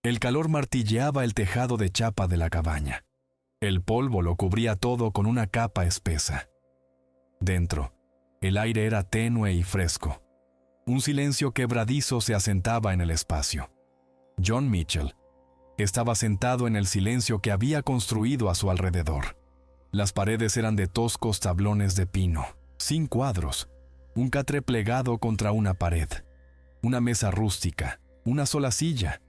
El calor martilleaba el tejado de chapa de la cabaña. El polvo lo cubría todo con una capa espesa. Dentro, el aire era tenue y fresco. Un silencio quebradizo se asentaba en el espacio. John Mitchell estaba sentado en el silencio que había construido a su alrededor. Las paredes eran de toscos tablones de pino, sin cuadros, un catre plegado contra una pared, una mesa rústica, una sola silla.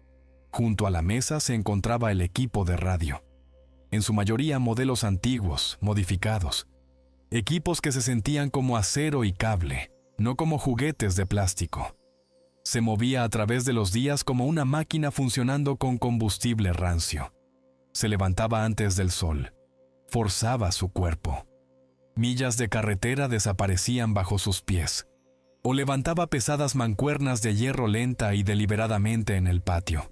Junto a la mesa se encontraba el equipo de radio. En su mayoría modelos antiguos, modificados. Equipos que se sentían como acero y cable, no como juguetes de plástico. Se movía a través de los días como una máquina funcionando con combustible rancio. Se levantaba antes del sol. Forzaba su cuerpo. Millas de carretera desaparecían bajo sus pies. O levantaba pesadas mancuernas de hierro lenta y deliberadamente en el patio.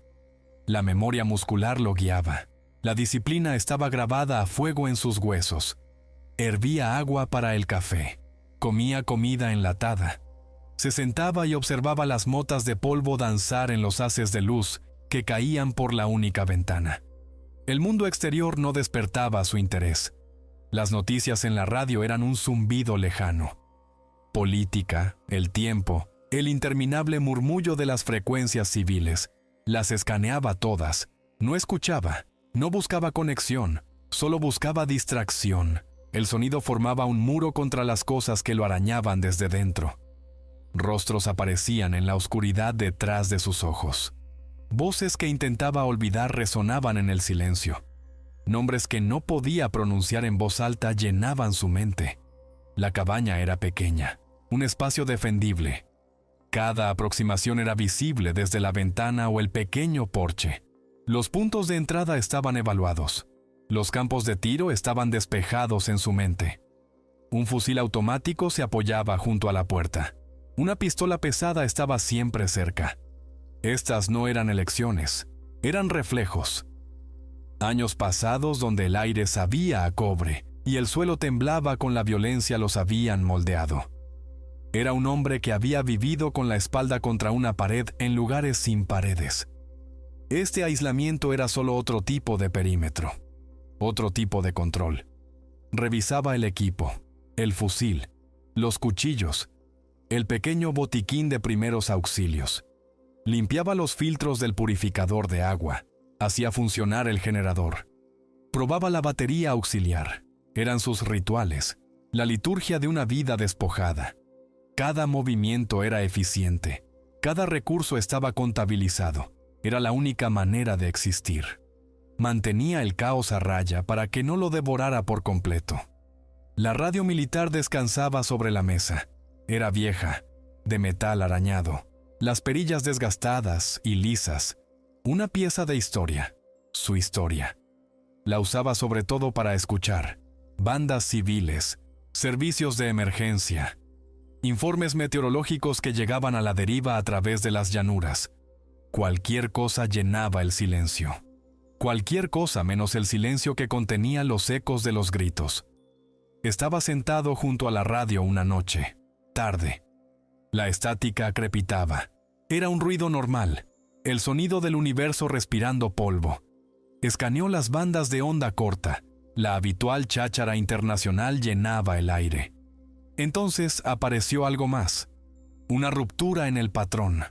La memoria muscular lo guiaba. La disciplina estaba grabada a fuego en sus huesos. Hervía agua para el café. Comía comida enlatada. Se sentaba y observaba las motas de polvo danzar en los haces de luz que caían por la única ventana. El mundo exterior no despertaba su interés. Las noticias en la radio eran un zumbido lejano. Política, el tiempo, el interminable murmullo de las frecuencias civiles. Las escaneaba todas. No escuchaba, no buscaba conexión, solo buscaba distracción. El sonido formaba un muro contra las cosas que lo arañaban desde dentro. Rostros aparecían en la oscuridad detrás de sus ojos. Voces que intentaba olvidar resonaban en el silencio. Nombres que no podía pronunciar en voz alta llenaban su mente. La cabaña era pequeña, un espacio defendible. Cada aproximación era visible desde la ventana o el pequeño porche. Los puntos de entrada estaban evaluados. Los campos de tiro estaban despejados en su mente. Un fusil automático se apoyaba junto a la puerta. Una pistola pesada estaba siempre cerca. Estas no eran elecciones, eran reflejos. Años pasados donde el aire sabía a cobre y el suelo temblaba con la violencia los habían moldeado. Era un hombre que había vivido con la espalda contra una pared en lugares sin paredes. Este aislamiento era solo otro tipo de perímetro, otro tipo de control. Revisaba el equipo, el fusil, los cuchillos, el pequeño botiquín de primeros auxilios. Limpiaba los filtros del purificador de agua, hacía funcionar el generador. Probaba la batería auxiliar. Eran sus rituales, la liturgia de una vida despojada. Cada movimiento era eficiente, cada recurso estaba contabilizado. Era la única manera de existir. Mantenía el caos a raya para que no lo devorara por completo. La radio militar descansaba sobre la mesa. Era vieja, de metal arañado, las perillas desgastadas y lisas. Una pieza de historia, su historia. La usaba sobre todo para escuchar. Bandas civiles, servicios de emergencia, informes meteorológicos que llegaban a la deriva a través de las llanuras. Cualquier cosa llenaba el silencio. Cualquier cosa menos el silencio que contenía los ecos de los gritos. Estaba sentado junto a la radio una noche, tarde. La estática crepitaba. Era un ruido normal, el sonido del universo respirando polvo. Escaneó las bandas de onda corta. La habitual cháchara internacional llenaba el aire. Entonces apareció algo más. Una ruptura en el patrón.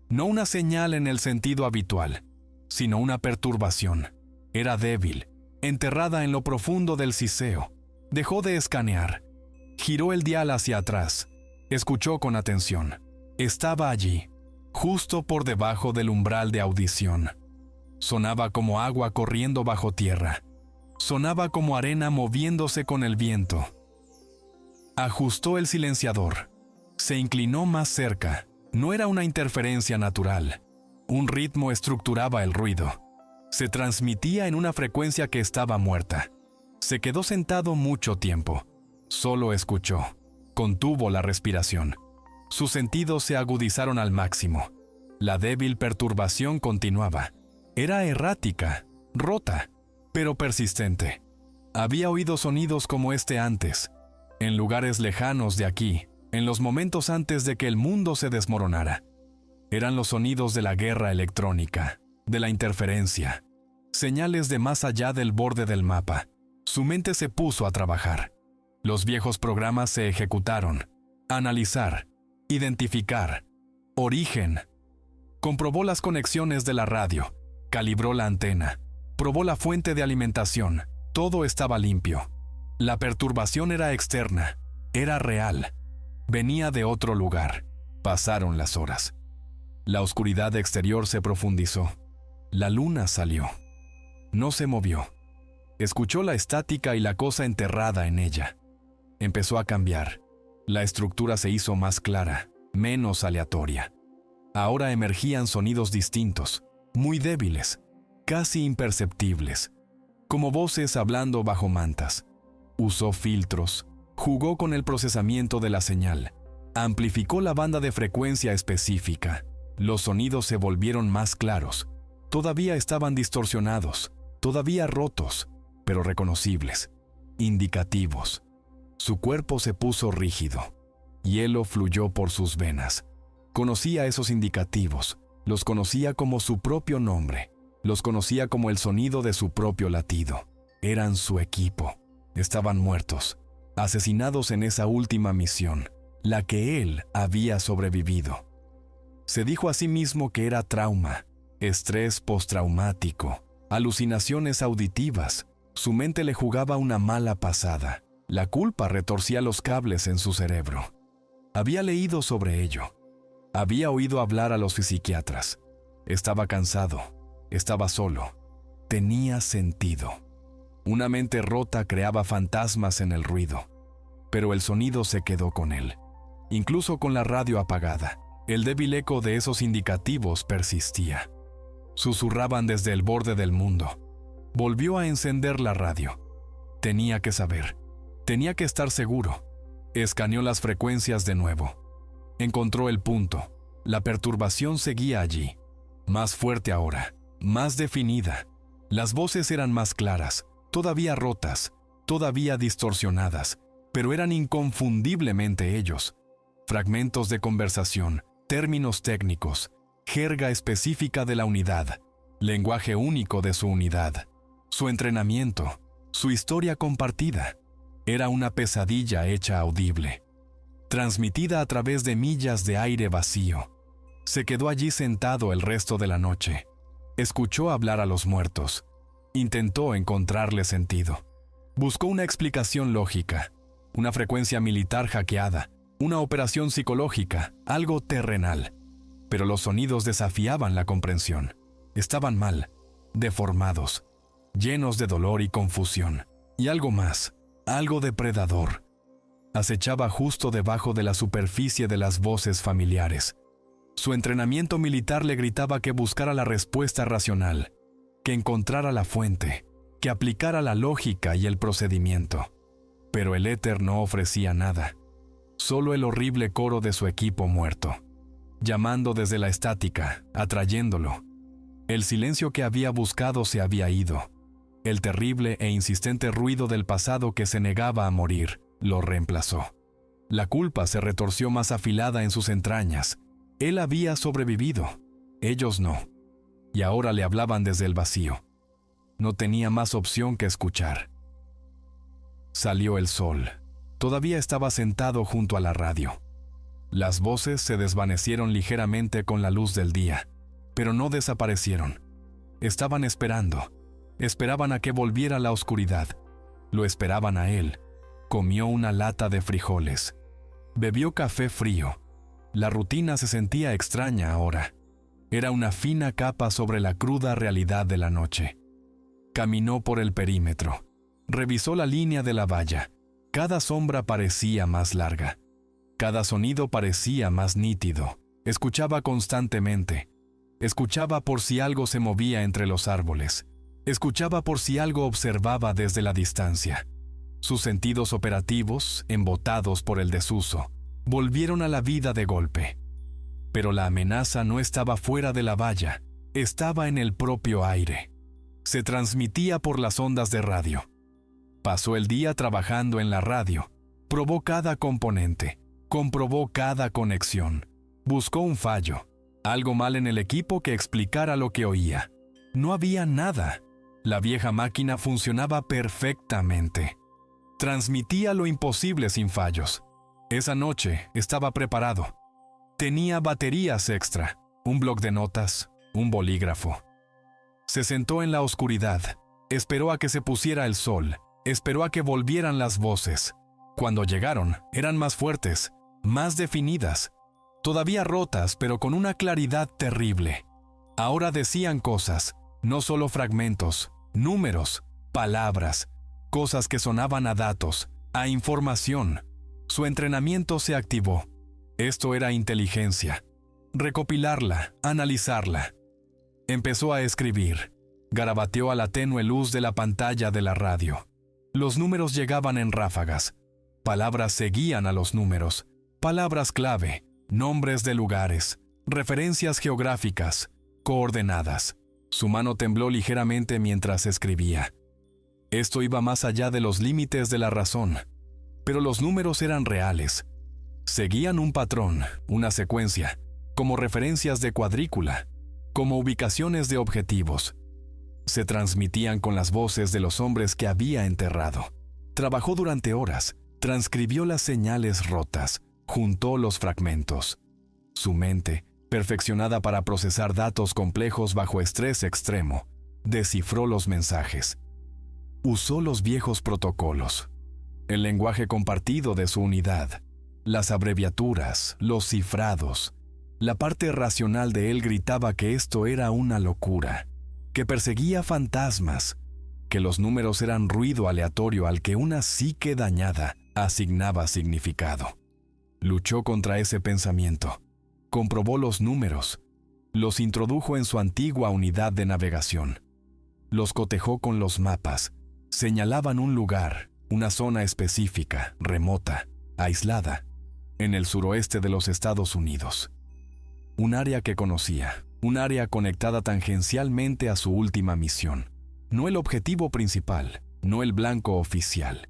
No una señal en el sentido habitual, sino una perturbación. Era débil, enterrada en lo profundo del ciseo. Dejó de escanear. Giró el dial hacia atrás. Escuchó con atención. Estaba allí, justo por debajo del umbral de audición. Sonaba como agua corriendo bajo tierra. Sonaba como arena moviéndose con el viento. Ajustó el silenciador. Se inclinó más cerca. No era una interferencia natural. Un ritmo estructuraba el ruido. Se transmitía en una frecuencia que estaba muerta. Se quedó sentado mucho tiempo. Solo escuchó. Contuvo la respiración. Sus sentidos se agudizaron al máximo. La débil perturbación continuaba. Era errática, rota, pero persistente. Había oído sonidos como este antes, en lugares lejanos de aquí, en los momentos antes de que el mundo se desmoronara. Eran los sonidos de la guerra electrónica, de la interferencia, señales de más allá del borde del mapa. Su mente se puso a trabajar. Los viejos programas se ejecutaron. Analizar, identificar, origen. Comprobó las conexiones de la radio, calibró la antena, probó la fuente de alimentación. Todo estaba limpio. La perturbación era externa, era real. Venía de otro lugar. Pasaron las horas. La oscuridad exterior se profundizó. La luna salió. No se movió. Escuchó la estática y la cosa enterrada en ella. Empezó a cambiar. La estructura se hizo más clara, menos aleatoria. Ahora emergían sonidos distintos, muy débiles, casi imperceptibles, como voces hablando bajo mantas. Usó filtros, jugó con el procesamiento de la señal, amplificó la banda de frecuencia específica. Los sonidos se volvieron más claros. Todavía estaban distorsionados, todavía rotos, pero reconocibles, indicativos. Su cuerpo se puso rígido. Hielo fluyó por sus venas. Conocía esos indicativos, los conocía como su propio nombre, los conocía como el sonido de su propio latido. Eran su equipo. Estaban muertos, asesinados en esa última misión, la que él había sobrevivido. Se dijo a sí mismo que era trauma, estrés postraumático, alucinaciones auditivas. Su mente le jugaba una mala pasada. La culpa retorcía los cables en su cerebro. Había leído sobre ello. Había oído hablar a los psiquiatras. Estaba cansado. Estaba solo. Tenía sentido. Una mente rota creaba fantasmas en el ruido. Pero el sonido se quedó con él. Incluso con la radio apagada, el débil eco de esos indicativos persistía. Susurraban desde el borde del mundo. Volvió a encender la radio. Tenía que saber. Tenía que estar seguro. Escaneó las frecuencias de nuevo. Encontró el punto. La perturbación seguía allí. Más fuerte ahora, más definida. Las voces eran más claras, todavía rotas, todavía distorsionadas, pero eran inconfundiblemente ellos. Fragmentos de conversación, términos técnicos, jerga específica de la unidad, lenguaje único de su unidad, su entrenamiento, su historia compartida. Era una pesadilla hecha audible, transmitida a través de millas de aire vacío. Se quedó allí sentado el resto de la noche. Escuchó hablar a los muertos. Intentó encontrarle sentido. Buscó una explicación lógica, una frecuencia militar hackeada, una operación psicológica, algo terrenal. Pero los sonidos desafiaban la comprensión. Estaban mal, deformados, llenos de dolor y confusión. Y algo más. Algo depredador. Acechaba justo debajo de la superficie de las voces familiares. Su entrenamiento militar le gritaba que buscara la respuesta racional, que encontrara la fuente, que aplicara la lógica y el procedimiento. Pero el éter no ofrecía nada, solo el horrible coro de su equipo muerto, llamando desde la estática, atrayéndolo. El silencio que había buscado se había ido. El terrible e insistente ruido del pasado que se negaba a morir lo reemplazó. La culpa se retorció más afilada en sus entrañas. Él había sobrevivido, ellos no. Y ahora le hablaban desde el vacío. No tenía más opción que escuchar. Salió el sol. Todavía estaba sentado junto a la radio. Las voces se desvanecieron ligeramente con la luz del día, pero no desaparecieron. Estaban esperando. Esperaban a que volviera la oscuridad. Lo esperaban a él. Comió una lata de frijoles. Bebió café frío. La rutina se sentía extraña ahora. Era una fina capa sobre la cruda realidad de la noche. Caminó por el perímetro. Revisó la línea de la valla. Cada sombra parecía más larga. Cada sonido parecía más nítido. Escuchaba constantemente. Escuchaba por si algo se movía entre los árboles. Escuchaba por si algo observaba desde la distancia. Sus sentidos operativos, embotados por el desuso, volvieron a la vida de golpe. Pero la amenaza no estaba fuera de la valla, estaba en el propio aire. Se transmitía por las ondas de radio. Pasó el día trabajando en la radio. Probó cada componente, comprobó cada conexión. Buscó un fallo, algo mal en el equipo que explicara lo que oía. No había nada. La vieja máquina funcionaba perfectamente. Transmitía lo imposible sin fallos. Esa noche estaba preparado. Tenía baterías extra, un bloc de notas, un bolígrafo. Se sentó en la oscuridad, esperó a que se pusiera el sol, esperó a que volvieran las voces. Cuando llegaron, eran más fuertes, más definidas, todavía rotas, pero con una claridad terrible. Ahora decían cosas, no solo fragmentos, números, palabras, cosas que sonaban a datos, a información. Su entrenamiento se activó. Esto era inteligencia. Recopilarla, analizarla. Empezó a escribir. Garabateó a la tenue luz de la pantalla de la radio. Los números llegaban en ráfagas. Palabras seguían a los números. Palabras clave, nombres de lugares, referencias geográficas, coordenadas. Su mano tembló ligeramente mientras escribía. Esto iba más allá de los límites de la razón, pero los números eran reales. Seguían un patrón, una secuencia, como referencias de cuadrícula, como ubicaciones de objetivos. Se transmitían con las voces de los hombres que había enterrado. Trabajó durante horas, transcribió las señales rotas, juntó los fragmentos. Su mente, perfeccionada para procesar datos complejos bajo estrés extremo, descifró los mensajes. Usó los viejos protocolos, el lenguaje compartido de su unidad, las abreviaturas, los cifrados. La parte racional de él gritaba que esto era una locura, que perseguía fantasmas, que los números eran ruido aleatorio al que una psique dañada asignaba significado. Luchó contra ese pensamiento. Comprobó los números. Los introdujo en su antigua unidad de navegación. Los cotejó con los mapas. Señalaban un lugar, una zona específica, remota, aislada, en el suroeste de los Estados Unidos. Un área que conocía, un área conectada tangencialmente a su última misión. No el objetivo principal, no el blanco oficial,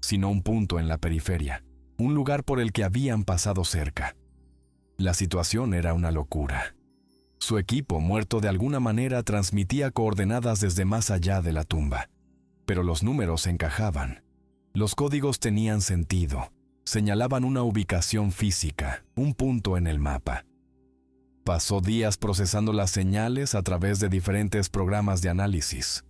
sino un punto en la periferia, un lugar por el que habían pasado cerca. La situación era una locura. Su equipo, muerto de alguna manera, transmitía coordenadas desde más allá de la tumba. Pero los números encajaban. Los códigos tenían sentido. Señalaban una ubicación física, un punto en el mapa. Pasó días procesando las señales a través de diferentes programas de análisis.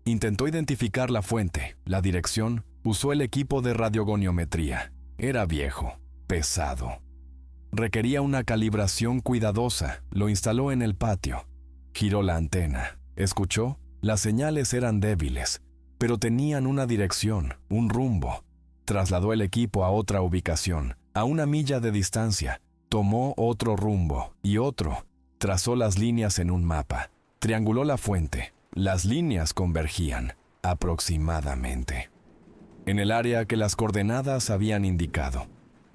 Intentó identificar la fuente, la dirección, usó el equipo de radiogoniometría. Era viejo, pesado. Requería una calibración cuidadosa, lo instaló en el patio. Giró la antena, escuchó, las señales eran débiles, pero tenían una dirección, un rumbo. Trasladó el equipo a otra ubicación, a 1 milla de distancia. Tomó otro rumbo y otro. Trazó las líneas en un mapa. Trianguló la fuente. Las líneas convergían, aproximadamente, en el área que las coordenadas habían indicado.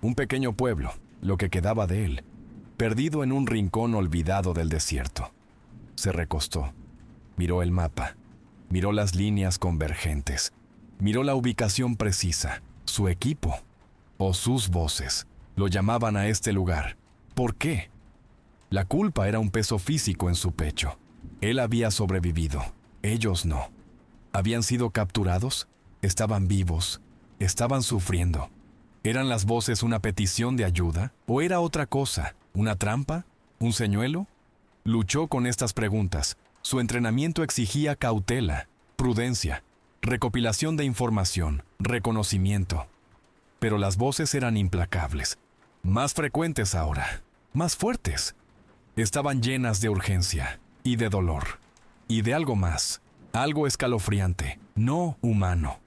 Un pequeño pueblo, lo que quedaba de él, perdido en un rincón olvidado del desierto. Se recostó. Miró el mapa. Miró las líneas convergentes. Miró la ubicación precisa. Su equipo, o sus voces, lo llamaban a este lugar. ¿Por qué? La culpa era un peso físico en su pecho. Él había sobrevivido, ellos no. ¿Habían sido capturados? ¿Estaban vivos? ¿Estaban sufriendo? ¿Eran las voces una petición de ayuda? ¿O era otra cosa? ¿Una trampa? ¿Un señuelo? Luchó con estas preguntas. Su entrenamiento exigía cautela, prudencia, recopilación de información, reconocimiento. Pero las voces eran implacables. Más frecuentes ahora, más fuertes. Estaban llenas de urgencia y de dolor. Y de algo más, algo escalofriante, no humano.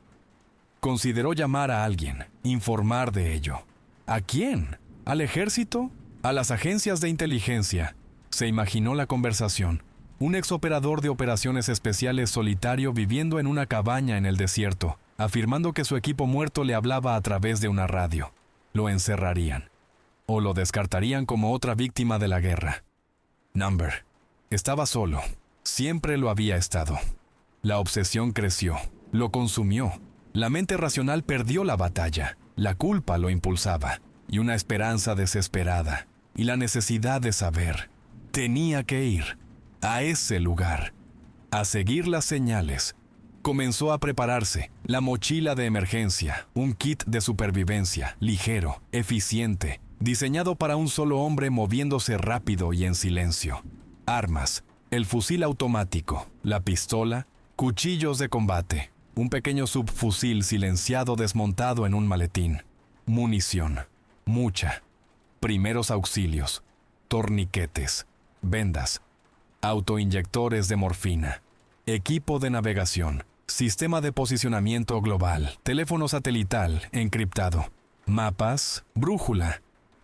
Consideró llamar a alguien, informar de ello. ¿A quién? ¿Al ejército? ¿A las agencias de inteligencia? Se imaginó la conversación. Un exoperador de operaciones especiales solitario viviendo en una cabaña en el desierto, afirmando que su equipo muerto le hablaba a través de una radio. Lo encerrarían. O lo descartarían como otra víctima de la guerra. Number. Estaba solo. Siempre lo había estado. La obsesión creció. Lo consumió. La mente racional perdió la batalla. La culpa lo impulsaba. Y una esperanza desesperada. Y la necesidad de saber. Tenía que ir. A ese lugar. a seguir las señales. Comenzó a prepararse, la mochila de emergencia, un kit de supervivencia, ligero, eficiente, diseñado para un solo hombre moviéndose rápido y en silencio. Armas, el fusil automático, la pistola, cuchillos de combate, un pequeño subfusil silenciado desmontado en un maletín. Munición, mucha. Primeros auxilios, torniquetes, vendas, autoinyectores de morfina, equipo de navegación, sistema de posicionamiento global, teléfono satelital encriptado, mapas, brújula,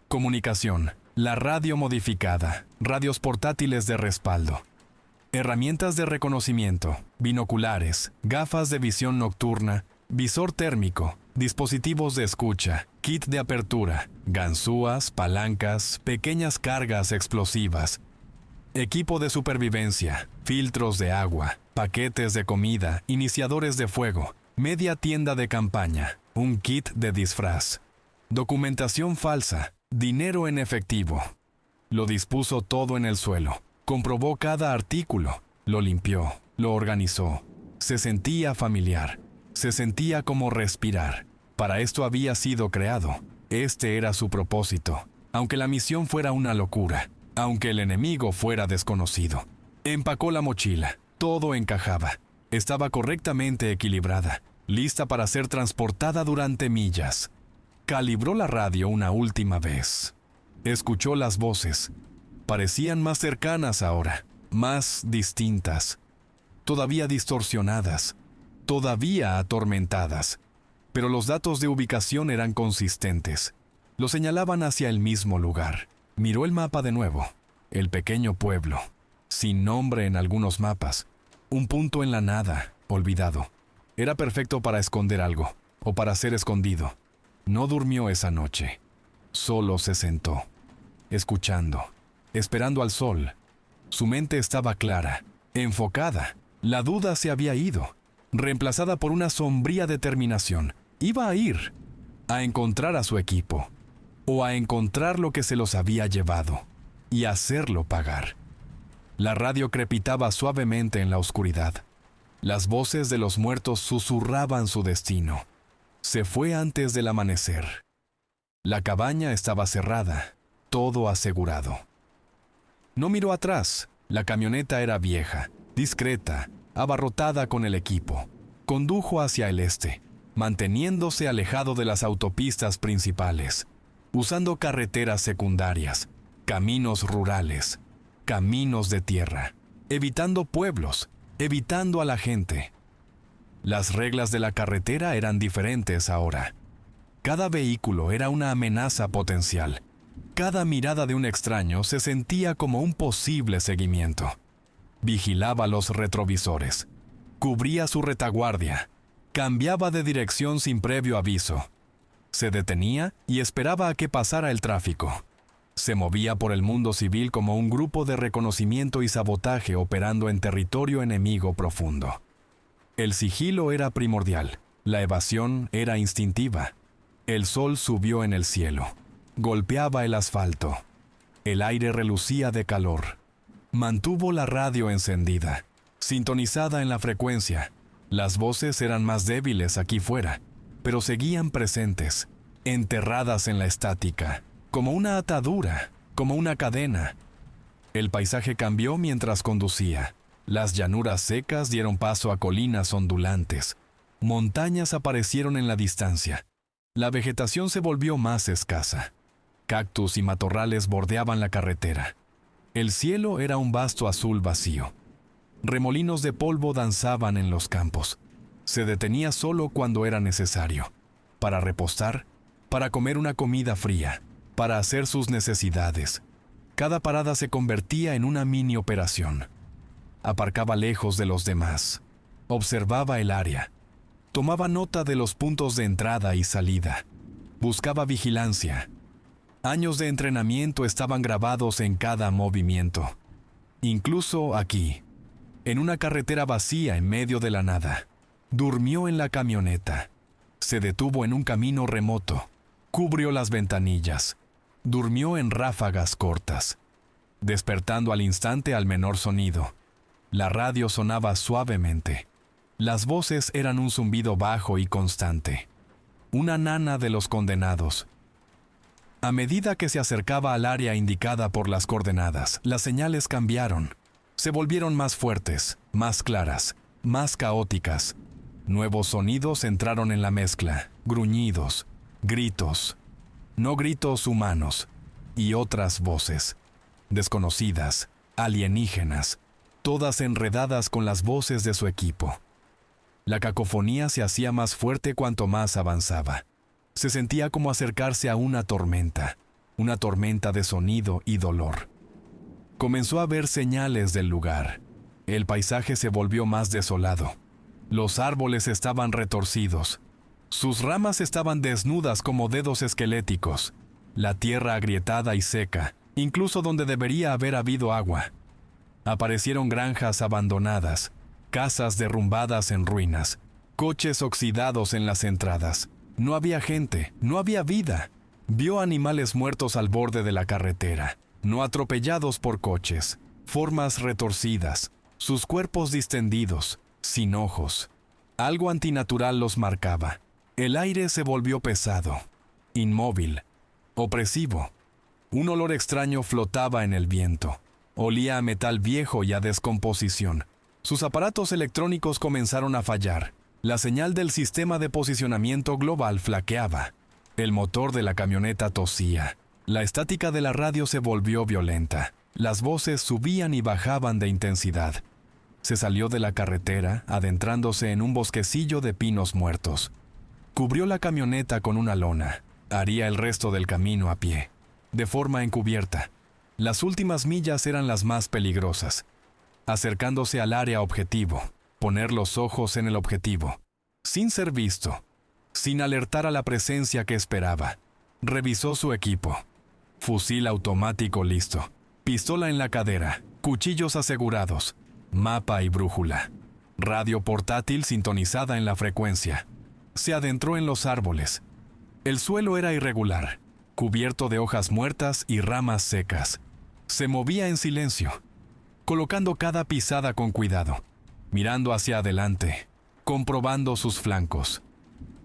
comunicación, la radio modificada, radios portátiles de respaldo, herramientas de reconocimiento, binoculares, gafas de visión nocturna, visor térmico, dispositivos de escucha, kit de apertura, ganzúas, palancas, pequeñas cargas explosivas, equipo de supervivencia, filtros de agua, paquetes de comida, iniciadores de fuego, media tienda de campaña, un kit de disfraz, documentación falsa, dinero en efectivo. Lo dispuso todo en el suelo, comprobó cada artículo, lo limpió, lo organizó. Se sentía familiar, se sentía como respirar. Para esto había sido creado. Este era su propósito, aunque la misión fuera una locura, aunque el enemigo fuera desconocido. Empacó la mochila, todo encajaba, estaba correctamente equilibrada, lista para ser transportada durante millas. Calibró la radio una última vez. Escuchó las voces. Parecían más cercanas ahora, más distintas, todavía distorsionadas, todavía atormentadas. Pero los datos de ubicación eran consistentes. Lo señalaban hacia el mismo lugar. Miró el mapa de nuevo. El pequeño pueblo, sin nombre en algunos mapas. Un punto en la nada, olvidado. Era perfecto para esconder algo, o para ser escondido. No durmió esa noche. Solo se sentó, escuchando, esperando al sol. Su mente estaba clara, enfocada. La duda se había ido, reemplazada por una sombría determinación. Iba a ir, a encontrar a su equipo, o a encontrar lo que se los había llevado, y hacerlo pagar. La radio crepitaba suavemente en la oscuridad. Las voces de los muertos susurraban su destino. Se fue antes del amanecer. La cabaña estaba cerrada, todo asegurado. No miró atrás. La camioneta era vieja, discreta, abarrotada con el equipo. Condujo hacia el este, manteniéndose alejado de las autopistas principales, usando carreteras secundarias, caminos rurales, caminos de tierra, evitando pueblos, evitando a la gente. Las reglas de la carretera eran diferentes ahora. Cada vehículo era una amenaza potencial. Cada mirada de un extraño se sentía como un posible seguimiento. Vigilaba los retrovisores, cubría su retaguardia, cambiaba de dirección sin previo aviso. Se detenía y esperaba a que pasara el tráfico. Se movía por el mundo civil como un grupo de reconocimiento y sabotaje operando en territorio enemigo profundo. El sigilo era primordial, la evasión era instintiva. El sol subió en el cielo, golpeaba el asfalto. El aire relucía de calor. Mantuvo la radio encendida, sintonizada en la frecuencia. Las voces eran más débiles aquí fuera, pero seguían presentes, enterradas en la estática, como una atadura, como una cadena. El paisaje cambió mientras conducía. Las llanuras secas dieron paso a colinas ondulantes. Montañas aparecieron en la distancia. La vegetación se volvió más escasa. Cactus y matorrales bordeaban la carretera. El cielo era un vasto azul vacío. Remolinos de polvo danzaban en los campos. Se detenía solo cuando era necesario, para repostar, para comer una comida fría, para hacer sus necesidades. Cada parada se convertía en una mini operación. Aparcaba lejos de los demás. Observaba el área. Tomaba nota de los puntos de entrada y salida. Buscaba vigilancia. Años de entrenamiento estaban grabados en cada movimiento. Incluso aquí, en una carretera vacía en medio de la nada. Durmió en la camioneta. Se detuvo en un camino remoto. Cubrió las ventanillas. Durmió en ráfagas cortas, despertando al instante al menor sonido. La radio sonaba suavemente. Las voces eran un zumbido bajo y constante. Una nana de los condenados. A medida que se acercaba al área indicada por las coordenadas, las señales cambiaron. Se volvieron más fuertes, más claras, más caóticas. Nuevos sonidos entraron en la mezcla, gruñidos, gritos, no gritos humanos, y otras voces, desconocidas, alienígenas, todas enredadas con las voces de su equipo. La cacofonía se hacía más fuerte cuanto más avanzaba. Se sentía como acercarse a una tormenta de sonido y dolor. Comenzó a ver señales del lugar. El paisaje se volvió más desolado. Los árboles estaban retorcidos. Sus ramas estaban desnudas como dedos esqueléticos. La tierra agrietada y seca, incluso donde debería haber habido agua. Aparecieron granjas abandonadas, casas derrumbadas en ruinas, coches oxidados en las entradas. No había gente, no había vida. Vio animales muertos al borde de la carretera, no atropellados por coches, formas retorcidas, sus cuerpos distendidos, sin ojos. Algo antinatural los marcaba. El aire se volvió pesado, inmóvil, opresivo. Un olor extraño flotaba en el viento. Olía a metal viejo y a descomposición. Sus aparatos electrónicos comenzaron a fallar. La señal del sistema de posicionamiento global flaqueaba. El motor de la camioneta tosía. La estática de la radio se volvió violenta. Las voces subían y bajaban de intensidad. Se salió de la carretera, adentrándose en un bosquecillo de pinos muertos. Cubrió la camioneta con una lona. Haría el resto del camino a pie, de forma encubierta. Las últimas millas eran las más peligrosas. Acercándose al área objetivo, poner los ojos en el objetivo, sin ser visto, sin alertar a la presencia que esperaba. Revisó su equipo. Fusil automático listo, pistola en la cadera, cuchillos asegurados, mapa y brújula, radio portátil sintonizada en la frecuencia. Se adentró en los árboles. El suelo era irregular, cubierto de hojas muertas y ramas secas. Se movía en silencio, colocando cada pisada con cuidado, mirando hacia adelante, comprobando sus flancos.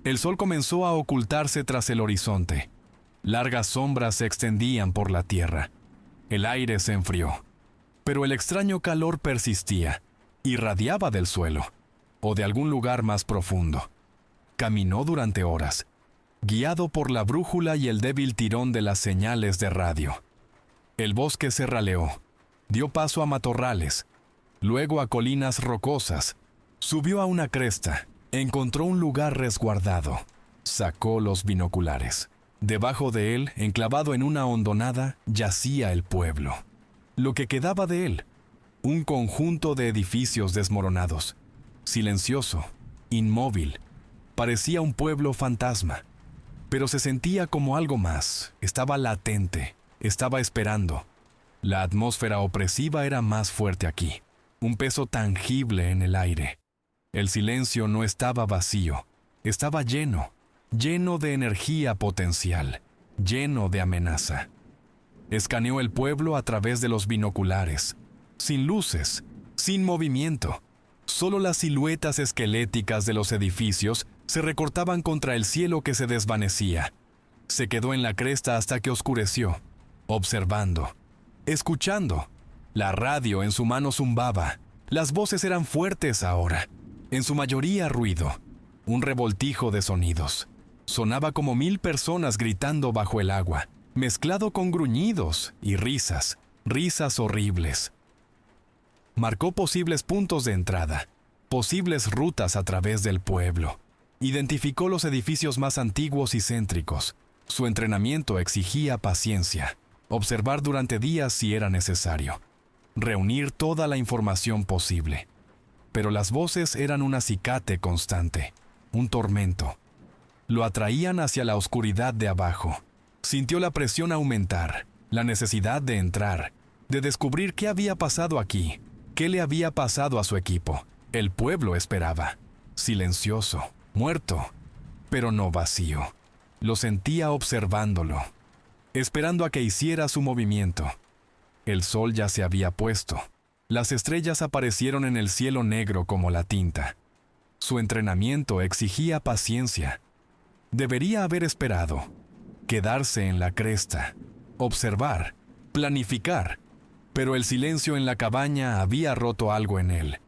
El sol comenzó a ocultarse tras el horizonte. Largas sombras se extendían por la tierra. El aire se enfrió, pero el extraño calor persistía, irradiaba del suelo, o de algún lugar más profundo. Caminó durante horas, guiado por la brújula y el débil tirón de las señales de radio. El bosque se raleó, dio paso a matorrales, luego a colinas rocosas. Subió a una cresta, encontró un lugar resguardado. Sacó los binoculares. Debajo de él, enclavado en una hondonada, yacía el pueblo. Lo que quedaba de él, un conjunto de edificios desmoronados. Silencioso, inmóvil, parecía un pueblo fantasma. Pero se sentía como algo más, estaba latente, estaba esperando. La atmósfera opresiva era más fuerte aquí, un peso tangible en el aire. El silencio no estaba vacío, estaba lleno de energía potencial, lleno de amenaza. Escaneó el pueblo a través de los binoculares, sin luces, sin movimiento. Solo las siluetas esqueléticas de los edificios se recortaban contra el cielo que se desvanecía. Se quedó en la cresta hasta que oscureció, observando, escuchando. La radio en su mano zumbaba. Las voces eran fuertes ahora, en su mayoría ruido, un revoltijo de sonidos. Sonaba como 1000 personas gritando bajo el agua, mezclado con gruñidos y risas horribles. Marcó posibles puntos de entrada, posibles rutas a través del pueblo. Identificó los edificios más antiguos y céntricos. Su entrenamiento exigía paciencia, observar durante días si era necesario, reunir toda la información posible. Pero las voces eran un acicate constante, un tormento. Lo atraían hacia la oscuridad de abajo. Sintió la presión aumentar, la necesidad de entrar, de descubrir qué había pasado aquí, qué le había pasado a su equipo. El pueblo esperaba, silencioso, muerto, pero no vacío. Lo sentía observándolo, esperando a que hiciera su movimiento. El sol ya se había puesto. Las estrellas aparecieron en el cielo negro como la tinta. Su entrenamiento exigía paciencia. Debería haber esperado, quedarse en la cresta, observar, planificar, pero el silencio en la cabaña había roto algo en él,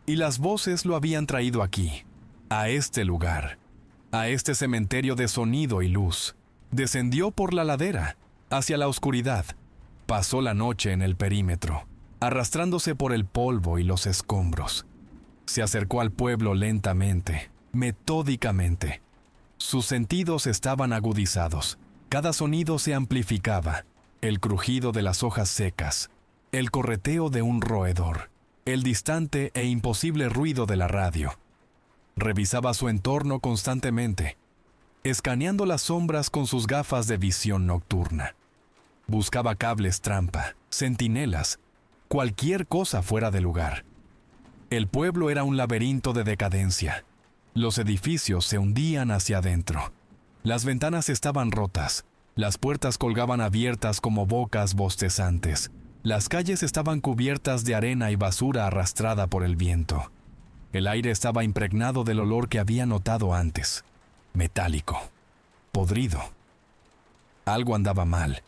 y las voces lo habían traído aquí, a este lugar, a este cementerio de sonido y luz. Descendió por la ladera, hacia la oscuridad. Pasó la noche en el perímetro, arrastrándose por el polvo y los escombros. Se acercó al pueblo lentamente, metódicamente. Sus sentidos estaban agudizados. Cada sonido se amplificaba. El crujido de las hojas secas, el correteo de un roedor, el distante e imposible ruido de la radio. Revisaba su entorno constantemente, escaneando las sombras con sus gafas de visión nocturna. Buscaba cables trampa, centinelas, cualquier cosa fuera de lugar. El pueblo era un laberinto de decadencia. Los edificios se hundían hacia adentro. Las ventanas estaban rotas. Las puertas colgaban abiertas como bocas bostezantes. Las calles estaban cubiertas de arena y basura arrastrada por el viento. El aire estaba impregnado del olor que había notado antes. Metálico. Podrido. Algo andaba mal.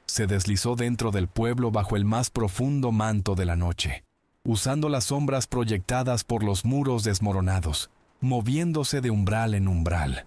Se deslizó dentro del pueblo bajo el más profundo manto de la noche, usando las sombras proyectadas por los muros desmoronados, moviéndose de umbral en umbral.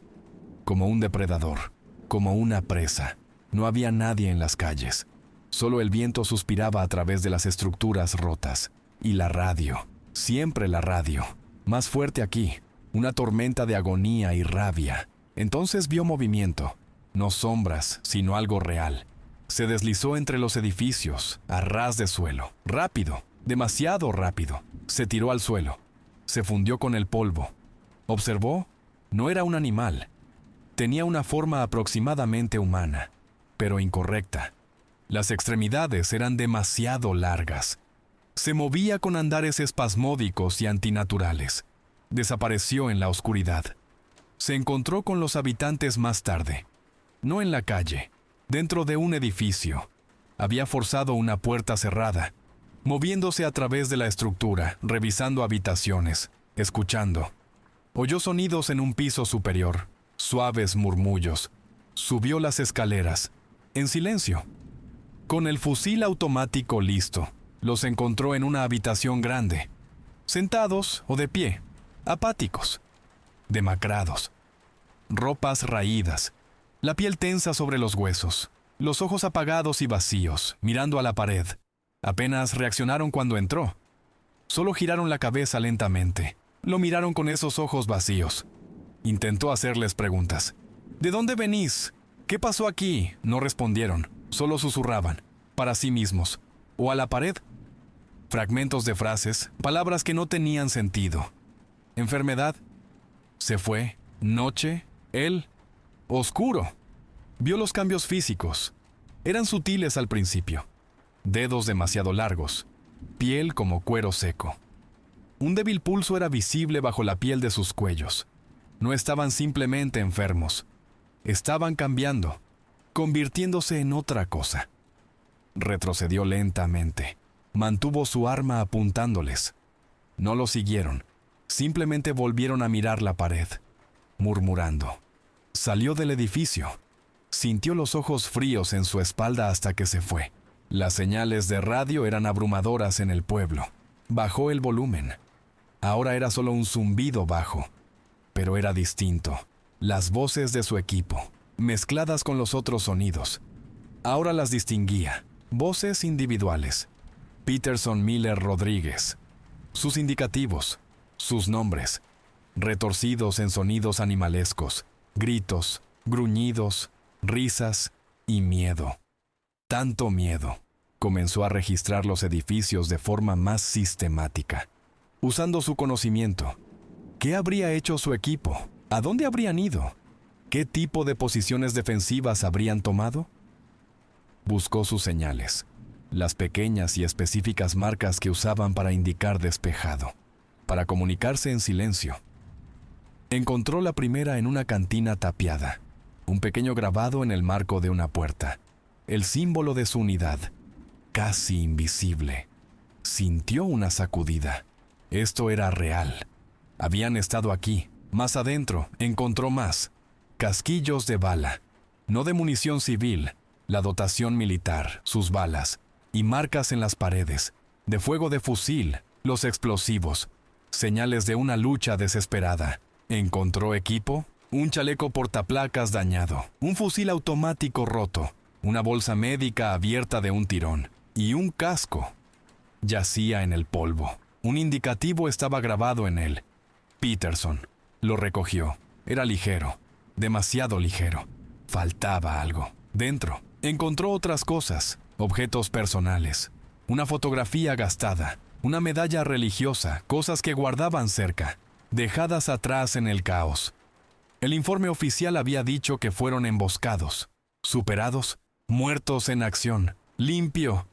Como un depredador, como una presa. No había nadie en las calles. Solo el viento suspiraba a través de las estructuras rotas. Y la radio, siempre la radio. Más fuerte aquí, una tormenta de agonía y rabia. Entonces vio movimiento, no sombras, sino algo real. Se deslizó entre los edificios, a ras de suelo. Rápido, demasiado rápido. Se tiró al suelo. Se fundió con el polvo. Observó, no era un animal. Tenía una forma aproximadamente humana, pero incorrecta. Las extremidades eran demasiado largas. Se movía con andares espasmódicos y antinaturales. Desapareció en la oscuridad. Se encontró con los habitantes más tarde. No en la calle, dentro de un edificio. Había forzado una puerta cerrada, moviéndose a través de la estructura, revisando habitaciones, escuchando. Oyó sonidos en un piso superior, suaves murmullos. Subió las escaleras, en silencio. Con el fusil automático listo, los encontró en una habitación grande, sentados o de pie, apáticos, demacrados, ropas raídas, la piel tensa sobre los huesos, los ojos apagados y vacíos, mirando a la pared. Apenas reaccionaron cuando entró. Solo giraron la cabeza lentamente. Lo miraron con esos ojos vacíos. Intentó hacerles preguntas. ¿De dónde venís? ¿Qué pasó aquí? No respondieron. Solo susurraban, para sí mismos, o a la pared. Fragmentos de frases, palabras que no tenían sentido. Enfermedad. Se fue. Noche. Él. Oscuro. Vio los cambios físicos. Eran sutiles al principio. Dedos demasiado largos. Piel como cuero seco. Un débil pulso era visible bajo la piel de sus cuellos. No estaban simplemente enfermos. Estaban cambiando, convirtiéndose en otra cosa. Retrocedió lentamente. Mantuvo su arma apuntándoles. No lo siguieron. Simplemente volvieron a mirar la pared, murmurando. Salió del edificio. Sintió los ojos fríos en su espalda hasta que se fue. Las señales de radio eran abrumadoras en el pueblo. Bajó el volumen. Ahora era solo un zumbido bajo. Pero era distinto. Las voces de su equipo, mezcladas con los otros sonidos. Ahora las distinguía. Voces individuales. Peterson Miller Rodríguez. Sus indicativos, sus nombres, retorcidos en sonidos animalescos, gritos, gruñidos, risas y miedo. Tanto miedo. Comenzó a registrar los edificios de forma más sistemática, usando su conocimiento. ¿Qué habría hecho su equipo? ¿A dónde habrían ido? ¿Qué tipo de posiciones defensivas habrían tomado? Buscó sus señales, las pequeñas y específicas marcas que usaban para indicar despejado, para comunicarse en silencio. Encontró la primera en una cantina tapiada, un pequeño grabado en el marco de una puerta, el símbolo de su unidad, casi invisible. Sintió una sacudida. Esto era real. Habían estado aquí. Más adentro, encontró más. Casquillos de bala. No de munición civil, la dotación militar, sus balas. Y marcas en las paredes. De fuego de fusil, los explosivos. Señales de una lucha desesperada. Encontró equipo, un chaleco portaplacas dañado, un fusil automático roto, una bolsa médica abierta de un tirón y un casco. Yacía en el polvo. Un indicativo estaba grabado en él. Peterson. Lo recogió. Era ligero, demasiado ligero. Faltaba algo. Dentro, encontró otras cosas, objetos personales, una fotografía gastada, una medalla religiosa, cosas que guardaban cerca, dejadas atrás en el caos. El informe oficial había dicho que fueron emboscados, superados, muertos en acción, limpio,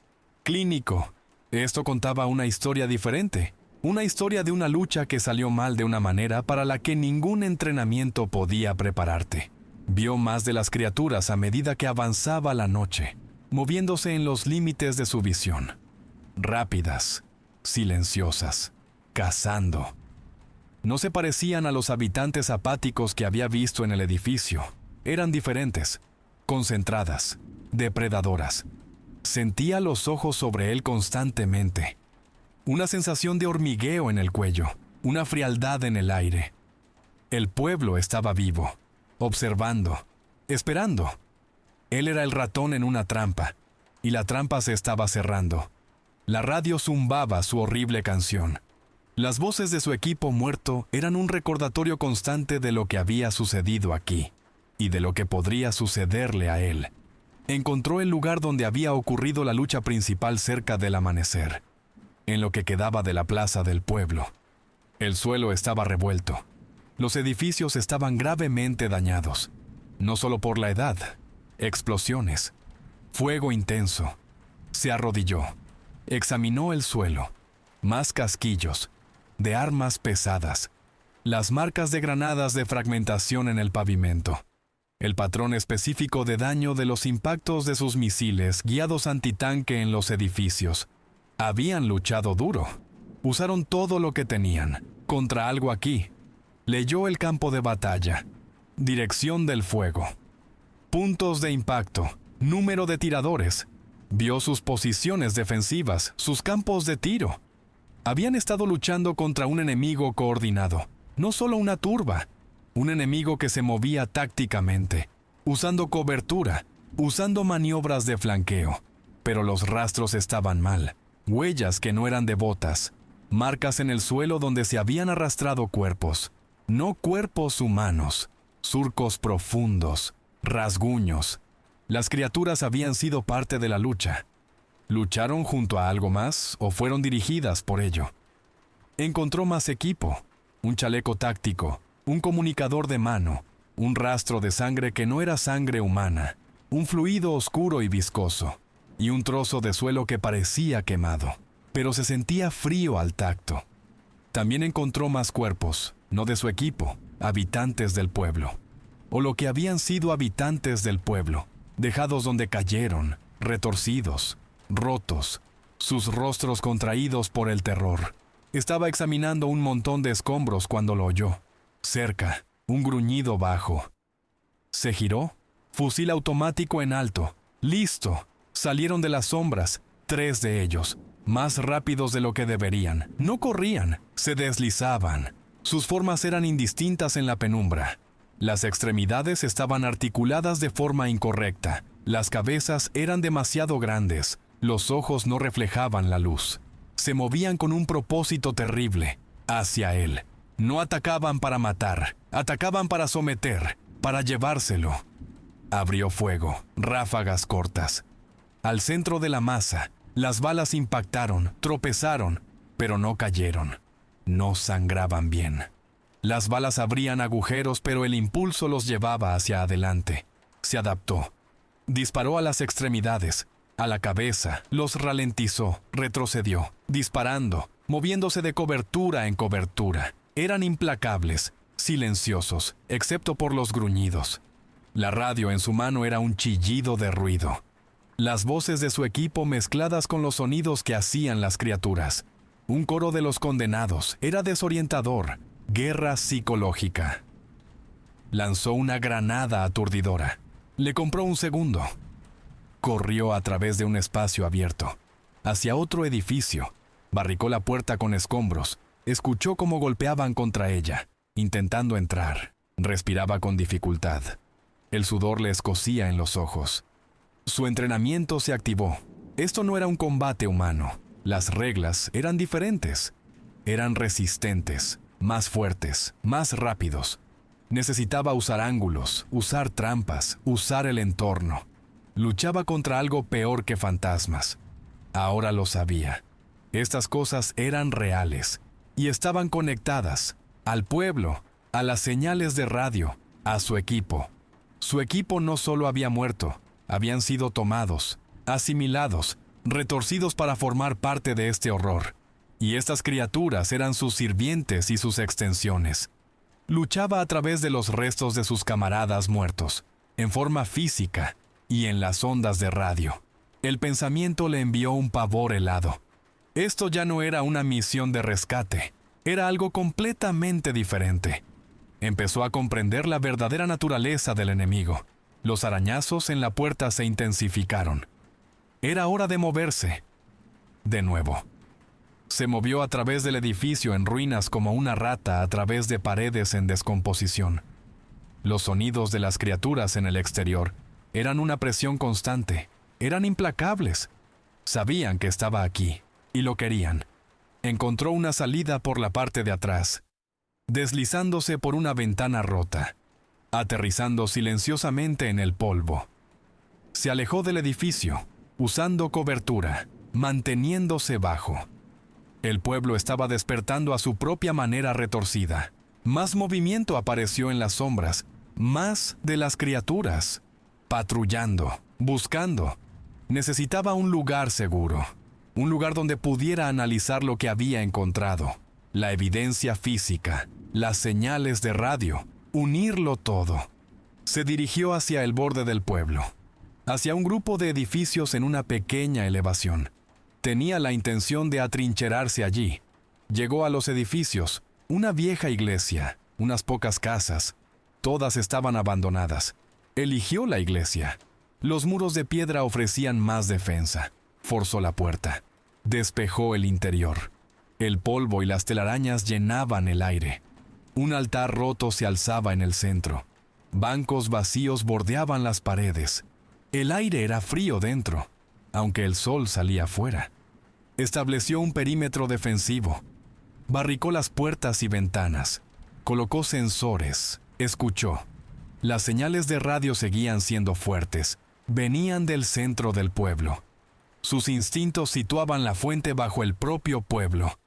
clínico. Esto contaba una historia diferente, una historia de una lucha que salió mal de una manera para la que ningún entrenamiento podía prepararte. Vio más de las criaturas a medida que avanzaba la noche, moviéndose en los límites de su visión. Rápidas, silenciosas, cazando. No se parecían a los habitantes apáticos que había visto en el edificio. Eran diferentes, concentradas, depredadoras. Sentía los ojos sobre él constantemente. Una sensación de hormigueo en el cuello, una frialdad en el aire. El pueblo estaba vivo, observando, esperando. Él era el ratón en una trampa, y la trampa se estaba cerrando. La radio zumbaba su horrible canción. Las voces de su equipo muerto eran un recordatorio constante de lo que había sucedido aquí, y de lo que podría sucederle a él. Encontró el lugar donde había ocurrido la lucha principal cerca del amanecer, en lo que quedaba de la plaza del pueblo. El suelo estaba revuelto. Los edificios estaban gravemente dañados, no solo por la edad, explosiones, fuego intenso. Se arrodilló, examinó el suelo, más casquillos, de armas pesadas, las marcas de granadas de fragmentación en el pavimento, el patrón específico de daño de los impactos de sus misiles guiados antitanque en los edificios. Habían luchado duro, usaron todo lo que tenían, contra algo aquí. Leyó el campo de batalla, dirección del fuego, puntos de impacto, número de tiradores. Vio sus posiciones defensivas, sus campos de tiro. Habían estado luchando contra un enemigo coordinado, no solo una turba, un enemigo que se movía tácticamente, usando cobertura, usando maniobras de flanqueo. Pero los rastros estaban mal, huellas que no eran de botas, marcas en el suelo donde se habían arrastrado cuerpos, no cuerpos humanos, surcos profundos, rasguños. Las criaturas habían sido parte de la lucha. ¿Lucharon junto a algo más o fueron dirigidas por ello? Encontró más equipo, un chaleco táctico, un comunicador de mano, un rastro de sangre que no era sangre humana, un fluido oscuro y viscoso, y un trozo de suelo que parecía quemado, pero se sentía frío al tacto. También encontró más cuerpos, no de su equipo, habitantes del pueblo, o lo que habían sido habitantes del pueblo, dejados donde cayeron, retorcidos, rotos, sus rostros contraídos por el terror. Estaba examinando un montón de escombros cuando lo oyó. Cerca, un gruñido bajo. Se giró, fusil automático en alto. ¡Listo! Salieron de las sombras, 3 de ellos, más rápidos de lo que deberían. No corrían, se deslizaban. Sus formas eran indistintas en la penumbra. Las extremidades estaban articuladas de forma incorrecta. Las cabezas eran demasiado grandes. Los ojos no reflejaban la luz. Se movían con un propósito terrible, hacia él. No atacaban para matar, atacaban para someter, para llevárselo. Abrió fuego, ráfagas cortas. Al centro de la masa, las balas impactaron, tropezaron, pero no cayeron. No sangraban bien. Las balas abrían agujeros, pero el impulso los llevaba hacia adelante. Se adaptó. Disparó a las extremidades, a la cabeza, los ralentizó, retrocedió, disparando, moviéndose de cobertura en cobertura. Eran implacables, silenciosos, excepto por los gruñidos. La radio en su mano era un chillido de ruido. Las voces de su equipo mezcladas con los sonidos que hacían las criaturas. Un coro de los condenados. Era desorientador. Guerra psicológica. Lanzó una granada aturdidora. Le compró un segundo. Corrió a través de un espacio abierto, hacia otro edificio. Barricó la puerta con escombros. Escuchó cómo golpeaban contra ella, intentando entrar. Respiraba con dificultad. El sudor le escocía en los ojos. Su entrenamiento se activó. Esto no era un combate humano. Las reglas eran diferentes. Eran resistentes, más fuertes, más rápidos. Necesitaba usar ángulos, usar trampas, usar el entorno. Luchaba contra algo peor que fantasmas. Ahora lo sabía. Estas cosas eran reales y estaban conectadas al pueblo, a las señales de radio, a su equipo. Su equipo no solo había muerto, habían sido tomados, asimilados, retorcidos para formar parte de este horror. Y estas criaturas eran sus sirvientes y sus extensiones. Luchaba a través de los restos de sus camaradas muertos, en forma física y en las ondas de radio. El pensamiento le envió un pavor helado. Esto ya no era una misión de rescate, era algo completamente diferente. Empezó a comprender la verdadera naturaleza del enemigo. Los arañazos en la puerta se intensificaron. Era hora de moverse. De nuevo. Se movió a través del edificio en ruinas como una rata a través de paredes en descomposición. Los sonidos de las criaturas en el exterior eran una presión constante, eran implacables. Sabían que estaba aquí, y lo querían. Encontró una salida por la parte de atrás, deslizándose por una ventana rota, aterrizando silenciosamente en el polvo. Se alejó del edificio, usando cobertura, manteniéndose bajo. El pueblo estaba despertando a su propia manera retorcida. Más movimiento apareció en las sombras, más de las criaturas. Patrullando, buscando. Necesitaba un lugar seguro, un lugar donde pudiera analizar lo que había encontrado, la evidencia física, las señales de radio, unirlo todo. Se dirigió hacia el borde del pueblo, hacia un grupo de edificios en una pequeña elevación. Tenía la intención de atrincherarse allí. Llegó a los edificios, una vieja iglesia, unas pocas casas. Todas estaban abandonadas. Eligió la iglesia. Los muros de piedra ofrecían más defensa. Forzó la puerta. Despejó el interior. El polvo y las telarañas llenaban el aire. Un altar roto se alzaba en el centro. Bancos vacíos bordeaban las paredes. El aire era frío dentro, aunque el sol salía afuera. Estableció un perímetro defensivo. Barricó las puertas y ventanas. Colocó sensores. Escuchó. Las señales de radio seguían siendo fuertes. Venían del centro del pueblo. Sus instintos situaban la fuente bajo el propio pueblo.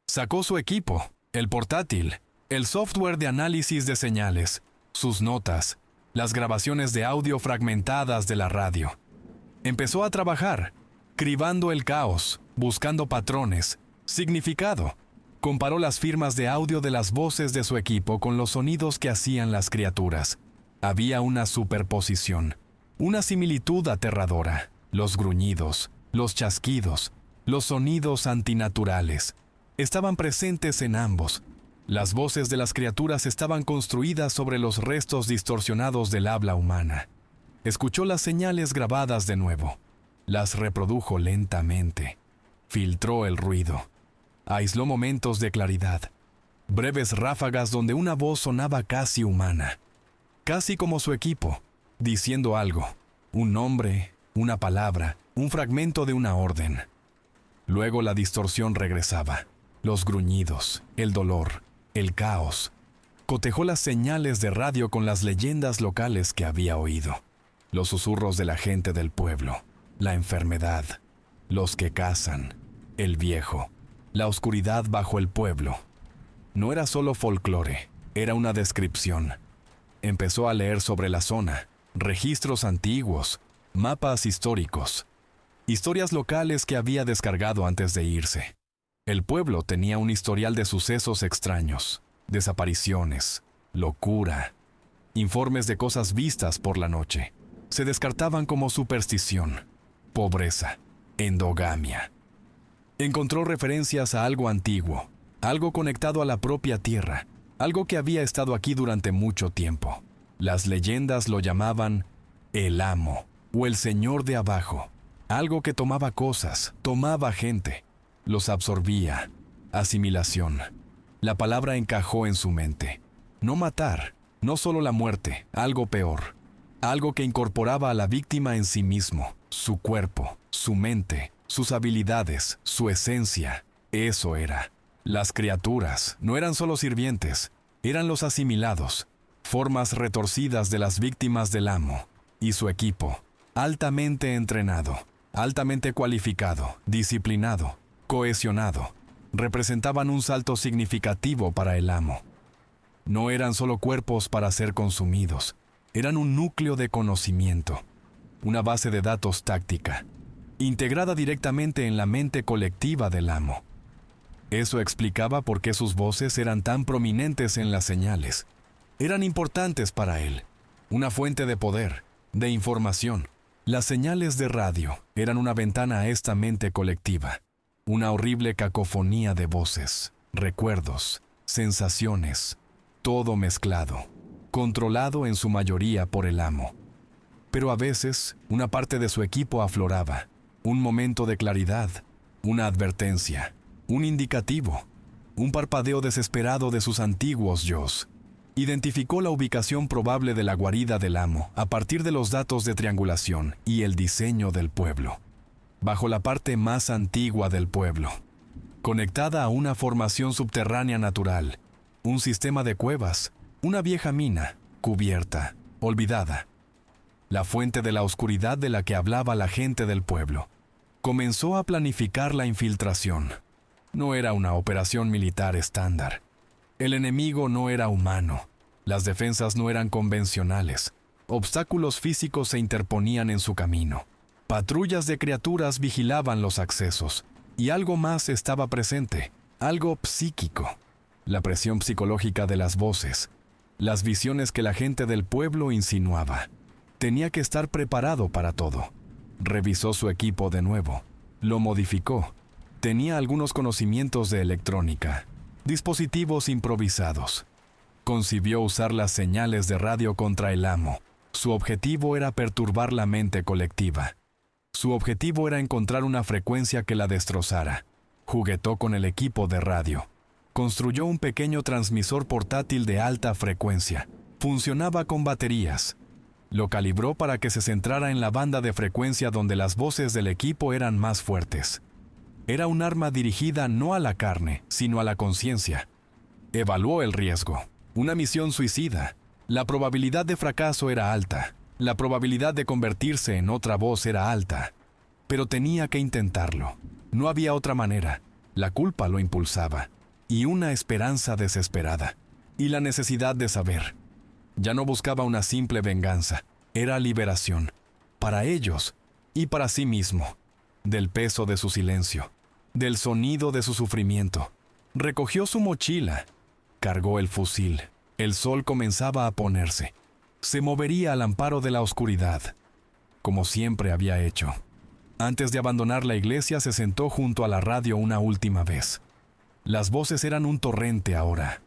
Sacó su equipo, el portátil, el software de análisis de señales, sus notas, las grabaciones de audio fragmentadas de la radio. Empezó a trabajar, cribando el caos, buscando patrones, significado. Comparó las firmas de audio de las voces de su equipo con los sonidos que hacían las criaturas. Había una superposición, una similitud aterradora. Los gruñidos, los chasquidos, los sonidos antinaturales. Estaban presentes en ambos. Las voces de las criaturas estaban construidas sobre los restos distorsionados del habla humana. Escuchó las señales grabadas de nuevo. Las reprodujo lentamente. Filtró el ruido. Aisló momentos de claridad. Breves ráfagas donde una voz sonaba casi humana. Casi como su equipo, diciendo algo. Un nombre, una palabra, un fragmento de una orden. Luego la distorsión regresaba. Los gruñidos, el dolor, el caos. Cotejó las señales de radio con las leyendas locales que había oído. Los susurros de la gente del pueblo, la enfermedad, los que cazan, el viejo, la oscuridad bajo el pueblo. No era solo folclore, era una descripción. Empezó a leer sobre la zona, registros antiguos, mapas históricos, historias locales que había descargado antes de irse. El pueblo tenía un historial de sucesos extraños, desapariciones, locura, informes de cosas vistas por la noche. Se descartaban como superstición. pobreza, endogamia. Encontró referencias a algo antiguo, algo conectado a la propia tierra, algo que había estado aquí durante mucho tiempo. Las leyendas lo llamaban el amo o el señor de abajo, algo que tomaba cosas, tomaba gente, los absorbía. Asimilación. La palabra encajó en su mente. No matar, no solo la muerte, algo peor, algo que incorporaba a la víctima en sí mismo, su cuerpo, su mente, sus habilidades, su esencia. Eso era. Las criaturas no eran solo sirvientes, eran los asimilados, formas retorcidas de las víctimas del amo, y su equipo, altamente entrenado, altamente cualificado, disciplinado, cohesionado, representaban un salto significativo para el amo. No eran solo cuerpos para ser consumidos, eran un núcleo de conocimiento, una base de datos táctica, integrada directamente en la mente colectiva del amo. Eso explicaba por qué sus voces eran tan prominentes en las señales. Eran importantes para él, una fuente de poder, de información. Las señales de radio eran una ventana a esta mente colectiva, una horrible cacofonía de voces, recuerdos, sensaciones, todo mezclado, controlado en su mayoría por el amo. Pero a veces, una parte de su equipo afloraba, un momento de claridad, una advertencia, un indicativo, un parpadeo desesperado de sus antiguos yos. Identificó la ubicación probable de la guarida del amo a partir de los datos de triangulación y el diseño del pueblo, bajo la parte más antigua del pueblo, conectada a una formación subterránea natural, un sistema de cuevas, una vieja mina, cubierta, olvidada. La fuente de la oscuridad de la que hablaba la gente del pueblo. Comenzó a planificar la infiltración. No era una operación militar estándar. El enemigo no era humano. Las defensas no eran convencionales. Obstáculos físicos se interponían en su camino. Patrullas de criaturas vigilaban los accesos. Y algo más estaba presente, algo psíquico. La presión psicológica de las voces, las visiones que la gente del pueblo insinuaba. Tenía que estar preparado para todo. Revisó su equipo de nuevo. Lo modificó. Tenía algunos conocimientos de electrónica. Dispositivos improvisados. Concibió usar las señales de radio contra el amo. Su objetivo era perturbar la mente colectiva. Su objetivo era encontrar una frecuencia que la destrozara. Juguetó con el equipo de radio. Construyó un pequeño transmisor portátil de alta frecuencia. Funcionaba con baterías. Lo calibró para que se centrara en la banda de frecuencia donde las voces del equipo eran más fuertes. Era un arma dirigida no a la carne, sino a la conciencia. Evaluó el riesgo. Una misión suicida. La probabilidad de fracaso era alta. La probabilidad de convertirse en otra voz era alta. Pero tenía que intentarlo. No había otra manera. La culpa lo impulsaba. Y una esperanza desesperada. Y la necesidad de saber. Ya no buscaba una simple venganza. Era liberación. Para ellos y para sí mismo. Del peso de su silencio. Del sonido de su sufrimiento. Recogió su mochila. Cargó el fusil. El sol comenzaba a ponerse. Se movería al amparo de la oscuridad, como siempre había hecho. Antes de abandonar la iglesia, se sentó junto a la radio una última vez. Las voces eran un torrente ahora.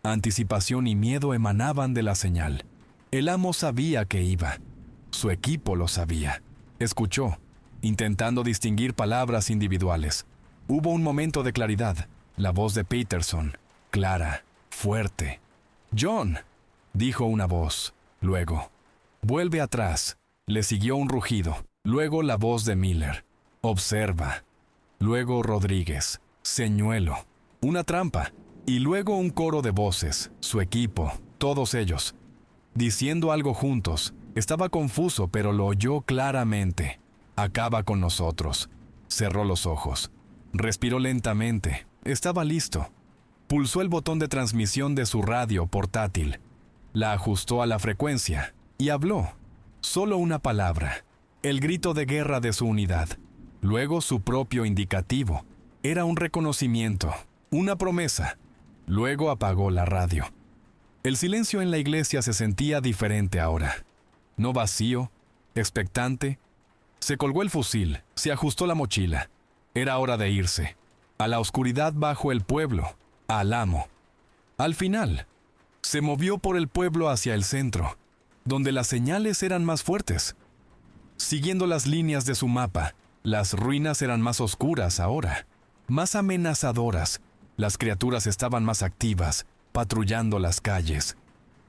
Anticipación y miedo emanaban de la señal. El amo sabía que iba. Su equipo lo sabía. Escuchó, intentando distinguir palabras individuales. Hubo un momento de claridad. La voz de Peterson, clara, fuerte. «John», dijo una voz. Luego, «Vuelve atrás». Le siguió un rugido. Luego la voz de Miller. «Observa». Luego Rodríguez. «Señuelo». Una trampa. Y luego un coro de voces. Su equipo. Todos ellos. Diciendo algo juntos. Estaba confuso, pero lo oyó claramente. «Acaba con nosotros». Cerró los ojos. Respiró lentamente. Estaba listo. Pulsó el botón de transmisión de su radio portátil. La ajustó a la frecuencia y habló. Solo una palabra. El grito de guerra de su unidad. Luego su propio indicativo. Era un reconocimiento, una promesa. Luego apagó la radio. El silencio en la iglesia se sentía diferente ahora. No vacío, expectante, Se colgó el fusil, se ajustó la mochila. Era hora de irse. A la oscuridad bajo el pueblo, al amo. Al final, se movió por el pueblo hacia el centro, donde las señales eran más fuertes. Siguiendo las líneas de su mapa, las ruinas eran más oscuras ahora, más amenazadoras. Las criaturas estaban más activas, patrullando las calles.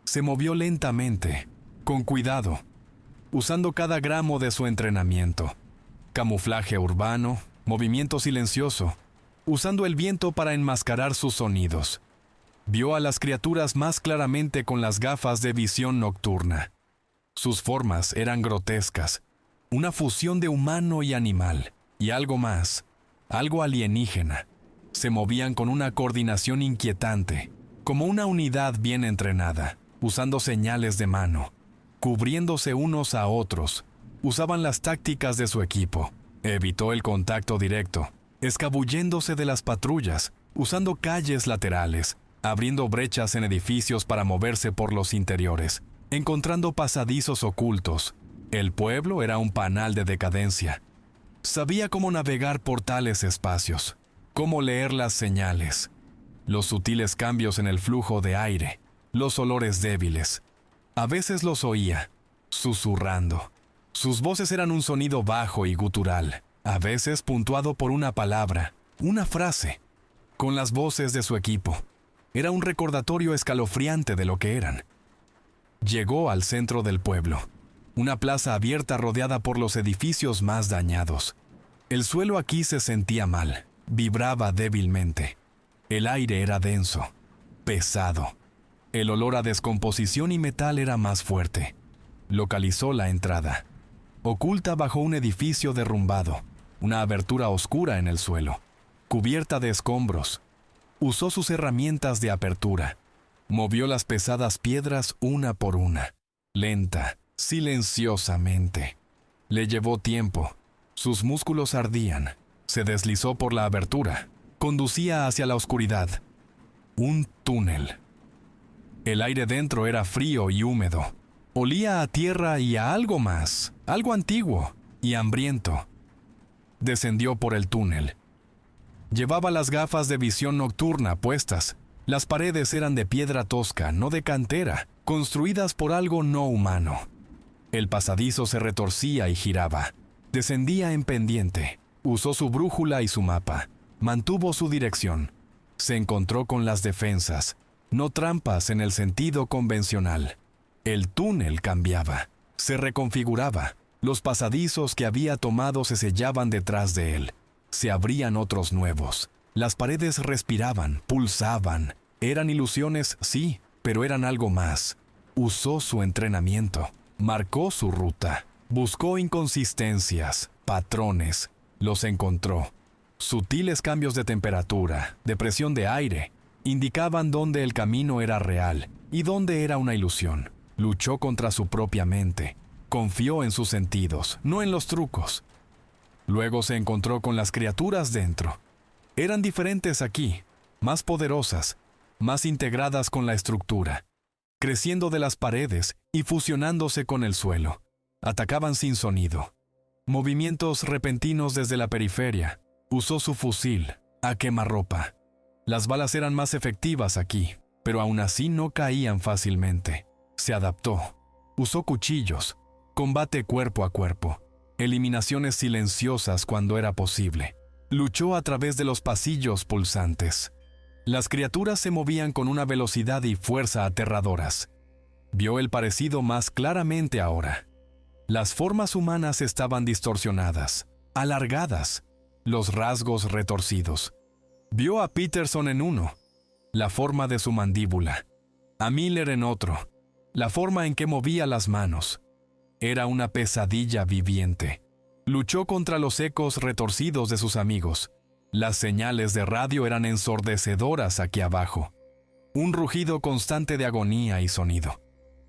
Se movió lentamente, con cuidado, usando cada gramo de su entrenamiento. Camuflaje urbano, movimiento silencioso, usando el viento para enmascarar sus sonidos. Vio a las criaturas más claramente con las gafas de visión nocturna. Sus formas eran grotescas, una fusión de humano y animal, y algo más, algo alienígena. Se movían con una coordinación inquietante, como una unidad bien entrenada, usando señales de mano, cubriéndose unos a otros. Usaban las tácticas de su equipo. Evitó el contacto directo, escabulléndose de las patrullas, usando calles laterales, abriendo brechas en edificios para moverse por los interiores, encontrando pasadizos ocultos. El pueblo era un panal de decadencia. Sabía cómo navegar por tales espacios, cómo leer las señales, los sutiles cambios en el flujo de aire, los olores débiles. A veces los oía, susurrando. Sus voces eran un sonido bajo y gutural, a veces puntuado por una palabra, una frase. Con las voces de su equipo, era un recordatorio escalofriante de lo que eran. Llegó al centro del pueblo, una plaza abierta rodeada por los edificios más dañados. El suelo aquí se sentía mal, vibraba débilmente. El aire era denso, pesado. El olor a descomposición y metal era más fuerte. Localizó la entrada, oculta bajo un edificio derrumbado, una abertura oscura en el suelo, cubierta de escombros. Usó sus herramientas de apertura. Movió las pesadas piedras una por una, lenta, silenciosamente. Le llevó tiempo. Sus músculos ardían. Se deslizó por la abertura. Conducía hacia la oscuridad. Un túnel. El aire dentro era frío y húmedo. Olía a tierra y a algo más, algo antiguo y hambriento. Descendió por el túnel. Llevaba las gafas de visión nocturna puestas. Las paredes eran de piedra tosca, no de cantera, construidas por algo no humano. El pasadizo se retorcía y giraba. Descendía en pendiente. Usó su brújula y su mapa. Mantuvo su dirección. Se encontró con las defensas, no trampas en el sentido convencional. El túnel cambiaba, se reconfiguraba. Los pasadizos que había tomado se sellaban detrás de él. Se abrían otros nuevos. Las paredes respiraban, pulsaban. Eran ilusiones, sí, pero eran algo más. Usó su entrenamiento, marcó su ruta, buscó inconsistencias, patrones, los encontró. Sutiles cambios de temperatura, de presión de aire, indicaban dónde el camino era real y dónde era una ilusión. Luchó contra su propia mente, confió en sus sentidos, no en los trucos. Luego se encontró con las criaturas dentro. Eran diferentes aquí, más poderosas, más integradas con la estructura, creciendo de las paredes y fusionándose con el suelo. Atacaban sin sonido. Movimientos repentinos desde la periferia. Usó su fusil, a quemarropa. Las balas eran más efectivas aquí, pero aún así no caían fácilmente. Se adaptó. Usó cuchillos, combate cuerpo a cuerpo, eliminaciones silenciosas cuando era posible. Luchó a través de los pasillos pulsantes. Las criaturas se movían con una velocidad y fuerza aterradoras. Vio el parecido más claramente ahora. Las formas humanas estaban distorsionadas, alargadas, los rasgos retorcidos. Vio a Peterson en uno, la forma de su mandíbula, a Miller en otro, la forma en que movía las manos. Era una pesadilla viviente. Luchó contra los ecos retorcidos de sus amigos. Las señales de radio eran ensordecedoras aquí abajo. Un rugido constante de agonía y sonido.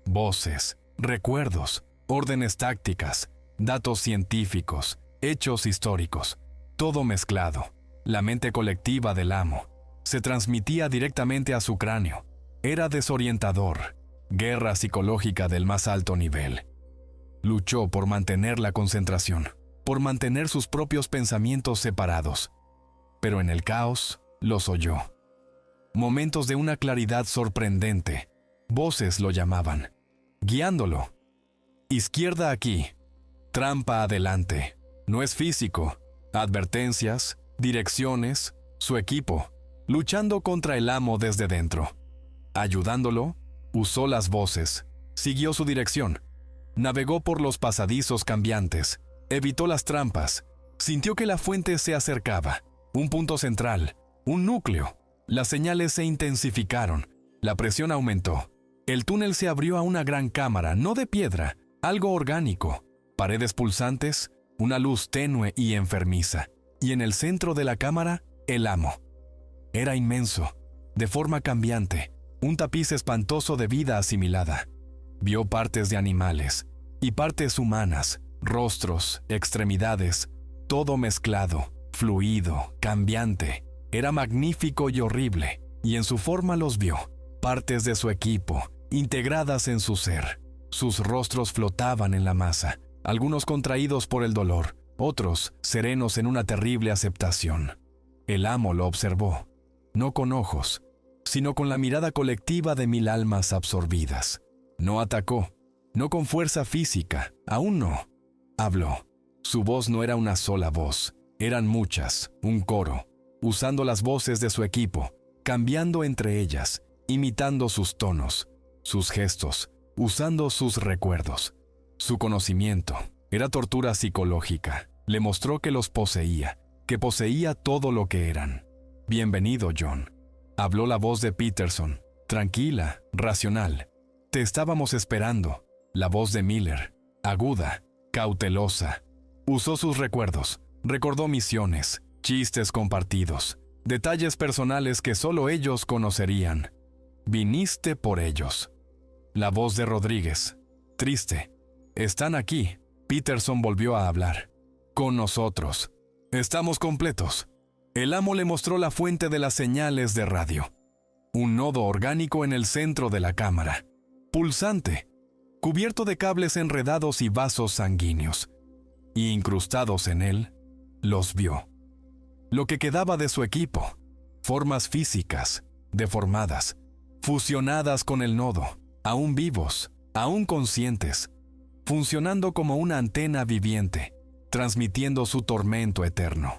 Voces, recuerdos, órdenes tácticas, datos científicos, hechos históricos. Todo mezclado. La mente colectiva del amo. Se transmitía directamente a su cráneo. Era desorientador. Guerra psicológica del más alto nivel. Luchó por mantener la concentración. por mantener sus propios pensamientos separados, pero en el caos los oyó. Momentos de una claridad sorprendente. Voces lo llamaban, guiándolo. Izquierda aquí, trampa adelante. No es físico. Advertencias, direcciones, su equipo, luchando contra el amo desde dentro. Ayudándolo, usó las voces, siguió su dirección, navegó por los pasadizos cambiantes, evitó las trampas, sintió que la fuente se acercaba, un punto central, un núcleo. Las señales se intensificaron, la presión aumentó. El túnel se abrió a una gran cámara, no de piedra, algo orgánico, paredes pulsantes, una luz tenue y enfermiza, y en el centro de la cámara, el amo. Era inmenso, de forma cambiante, un tapiz espantoso de vida asimilada. Vio partes de animales y partes humanas, rostros, extremidades, todo mezclado, fluido, cambiante. Era magnífico y horrible, y en su forma los vio, partes de su equipo, integradas en su ser. Sus rostros flotaban en la masa, algunos contraídos por el dolor, otros serenos en una terrible aceptación. El amo lo observó, no con ojos, sino con la mirada colectiva de 1000 almas absorbidas. No atacó, no con fuerza física, aún no. Habló. Su voz no era una sola voz, eran muchas, un coro, usando las voces de su equipo, cambiando entre ellas, imitando sus tonos, sus gestos, usando sus recuerdos. Su conocimiento era tortura psicológica. Le mostró que los poseía, que poseía todo lo que eran. Bienvenido, John. Habló la voz de Peterson, tranquila, racional. Te estábamos esperando. La voz de Miller, aguda, cautelosa. Usó sus recuerdos, recordó misiones, chistes compartidos, detalles personales que solo ellos conocerían. Viniste por ellos. La voz de Rodríguez, triste. Están aquí. Peterson volvió a hablar. Con nosotros. Estamos completos. El amo le mostró la fuente de las señales de radio. Un nodo orgánico en el centro de la cámara. Pulsante. Cubierto de cables enredados y vasos sanguíneos. Y incrustados en él, los vio. Lo que quedaba de su equipo. Formas físicas, deformadas, fusionadas con el nodo, aún vivos, aún conscientes, funcionando como una antena viviente, transmitiendo su tormento eterno.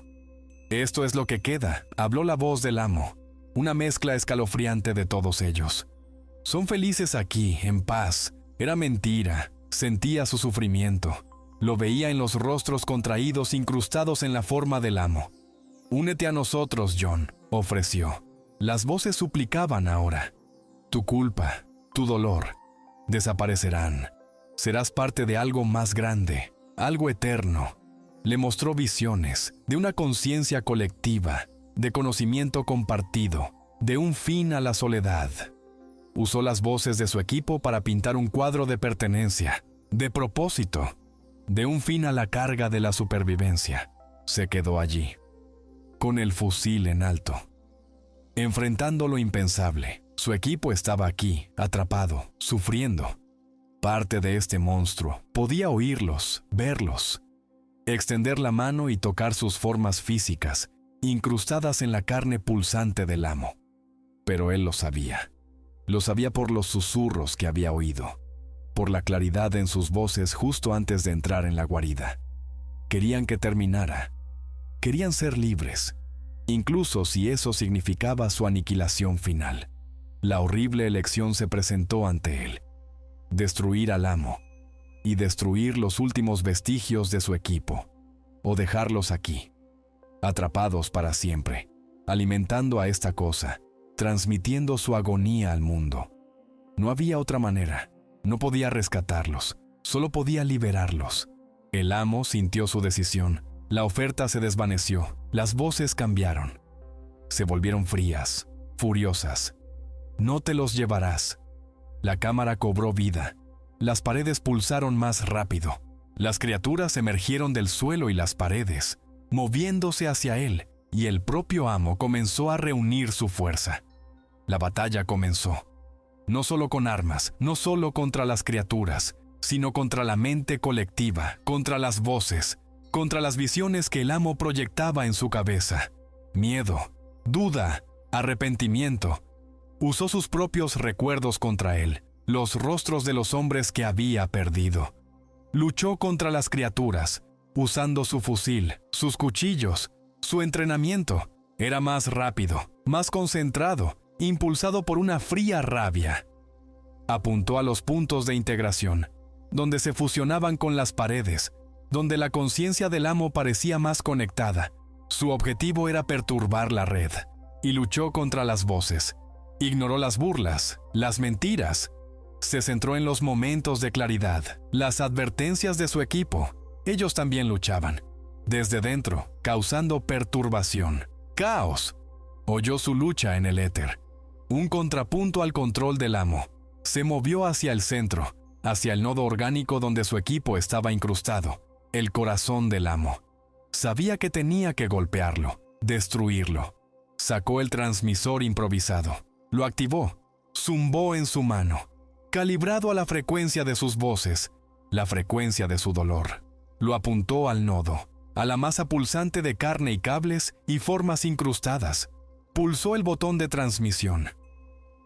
Esto es lo que queda, habló la voz del amo, una mezcla escalofriante de todos ellos. Son felices aquí, en paz. Era mentira, sentía su sufrimiento. Lo veía en los rostros contraídos incrustados en la forma del amo. Únete a nosotros, John, ofreció. Las voces suplicaban ahora. Tu culpa, tu dolor, desaparecerán. Serás parte de algo más grande, algo eterno. Le mostró visiones de una conciencia colectiva, de conocimiento compartido, de un fin a la soledad. Usó las voces de su equipo para pintar un cuadro de pertenencia, de propósito, de un fin a la carga de la supervivencia. Se quedó allí, con el fusil en alto, enfrentando lo impensable. Su equipo estaba aquí, atrapado, sufriendo. Parte de este monstruo podía oírlos, verlos, extender la mano y tocar sus formas físicas, incrustadas en la carne pulsante del amo. Pero él lo sabía. Lo sabía por los susurros que había oído, por la claridad en sus voces justo antes de entrar en la guarida. Querían que terminara. Querían ser libres, incluso si eso significaba su aniquilación final. La horrible elección se presentó ante él. Destruir al amo y destruir los últimos vestigios de su equipo, o dejarlos aquí, atrapados para siempre, alimentando a esta cosa, transmitiendo su agonía al mundo. No había otra manera, no podía rescatarlos, solo podía liberarlos. El amo sintió su decisión, la oferta se desvaneció, las voces cambiaron. Se volvieron frías, furiosas. No te los llevarás. La cámara cobró vida. Las paredes pulsaron más rápido. Las criaturas emergieron del suelo y las paredes, moviéndose hacia él, y el propio amo comenzó a reunir su fuerza. La batalla comenzó. No solo con armas, no solo contra las criaturas, sino contra la mente colectiva, contra las voces, contra las visiones que el amo proyectaba en su cabeza. Miedo, duda, arrepentimiento. Usó sus propios recuerdos contra él, los rostros de los hombres que había perdido. Luchó contra las criaturas, usando su fusil, sus cuchillos, su entrenamiento. Era más rápido, más concentrado, impulsado por una fría rabia. Apuntó a los puntos de integración, donde se fusionaban con las paredes, donde la conciencia del amo parecía más conectada. Su objetivo era perturbar la red, y luchó contra las voces. Ignoró las burlas, las mentiras. Se centró en los momentos de claridad, las advertencias de su equipo. Ellos también luchaban, desde dentro, causando perturbación, caos. Oyó su lucha en el éter, un contrapunto al control del amo. Se movió hacia el centro, hacia el nodo orgánico donde su equipo estaba incrustado, el corazón del amo. Sabía que tenía que golpearlo, destruirlo. Sacó el transmisor improvisado, lo activó, zumbó en su mano, calibrado a la frecuencia de sus voces, la frecuencia de su dolor. Lo apuntó al nodo, a la masa pulsante de carne y cables y formas incrustadas. Pulsó el botón de transmisión.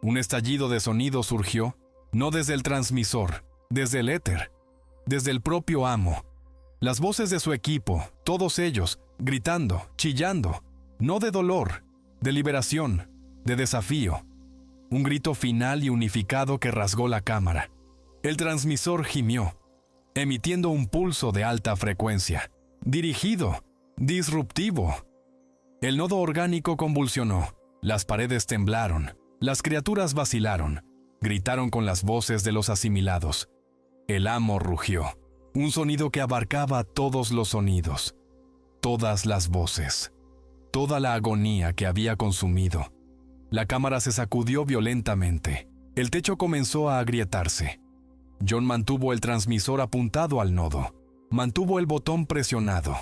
Un estallido de sonido surgió, no desde el transmisor, desde el éter, desde el propio amo. Las voces de su equipo, todos ellos, gritando, chillando, no de dolor, de liberación, de desafío. Un grito final y unificado que rasgó la cámara. El transmisor gimió, emitiendo un pulso de alta frecuencia, dirigido, disruptivo. El nodo orgánico convulsionó, las paredes temblaron, las criaturas vacilaron, gritaron con las voces de los asimilados. El amo rugió, un sonido que abarcaba todos los sonidos, todas las voces, toda la agonía que había consumido. La cámara se sacudió violentamente. El techo comenzó a agrietarse. John mantuvo el transmisor apuntado al nodo. Mantuvo el botón presionado.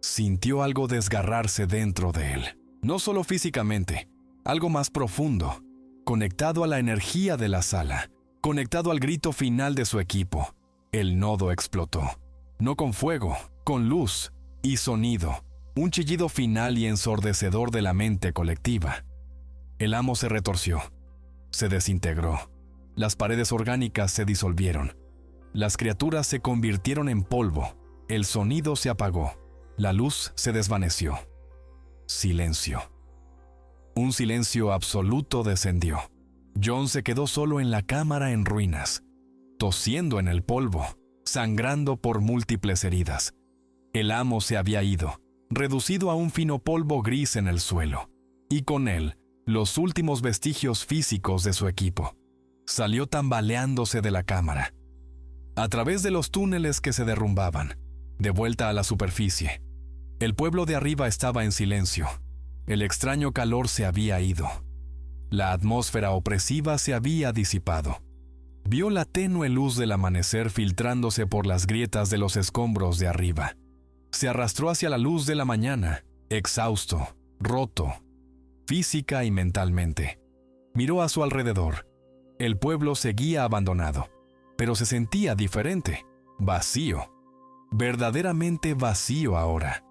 Sintió algo desgarrarse dentro de él. No solo físicamente, algo más profundo, conectado a la energía de la sala, conectado al grito final de su equipo. El nodo explotó. No con fuego, con luz y sonido. Un chillido final y ensordecedor de la mente colectiva. El amo se retorció. Se desintegró. Las paredes orgánicas se disolvieron. Las criaturas se convirtieron en polvo. El sonido se apagó. La luz se desvaneció. Silencio. Un silencio absoluto descendió. John se quedó solo en la cámara en ruinas, tosiendo en el polvo, sangrando por múltiples heridas. El amo se había ido, reducido a un fino polvo gris en el suelo, y con él, los últimos vestigios físicos de su equipo. Salió tambaleándose de la cámara, a través de los túneles que se derrumbaban, de vuelta a la superficie. El pueblo de arriba estaba en silencio. El extraño calor se había ido. La atmósfera opresiva se había disipado. Vio la tenue luz del amanecer filtrándose por las grietas de los escombros de arriba. Se arrastró hacia la luz de la mañana, exhausto, roto, física y mentalmente. Miró a su alrededor. El pueblo seguía abandonado, pero se sentía diferente, vacío, verdaderamente vacío ahora.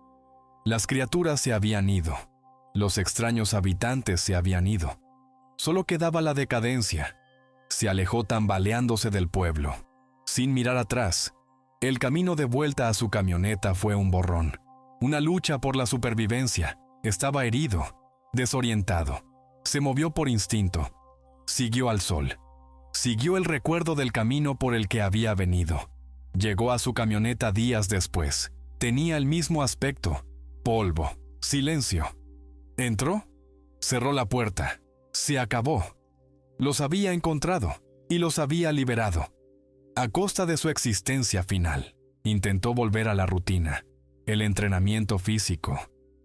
Las criaturas se habían ido. Los extraños habitantes se habían ido. Solo quedaba la decadencia. Se alejó tambaleándose del pueblo, sin mirar atrás. El camino de vuelta a su camioneta fue un borrón. Una lucha por la supervivencia. Estaba herido, desorientado. Se movió por instinto. Siguió al sol. Siguió el recuerdo del camino por el que había venido. Llegó a su camioneta días después. Tenía el mismo aspecto. Polvo. Silencio. Entró. Cerró la puerta. Se acabó. Los había encontrado y los había liberado. A costa de su existencia final, intentó volver a la rutina, el entrenamiento físico,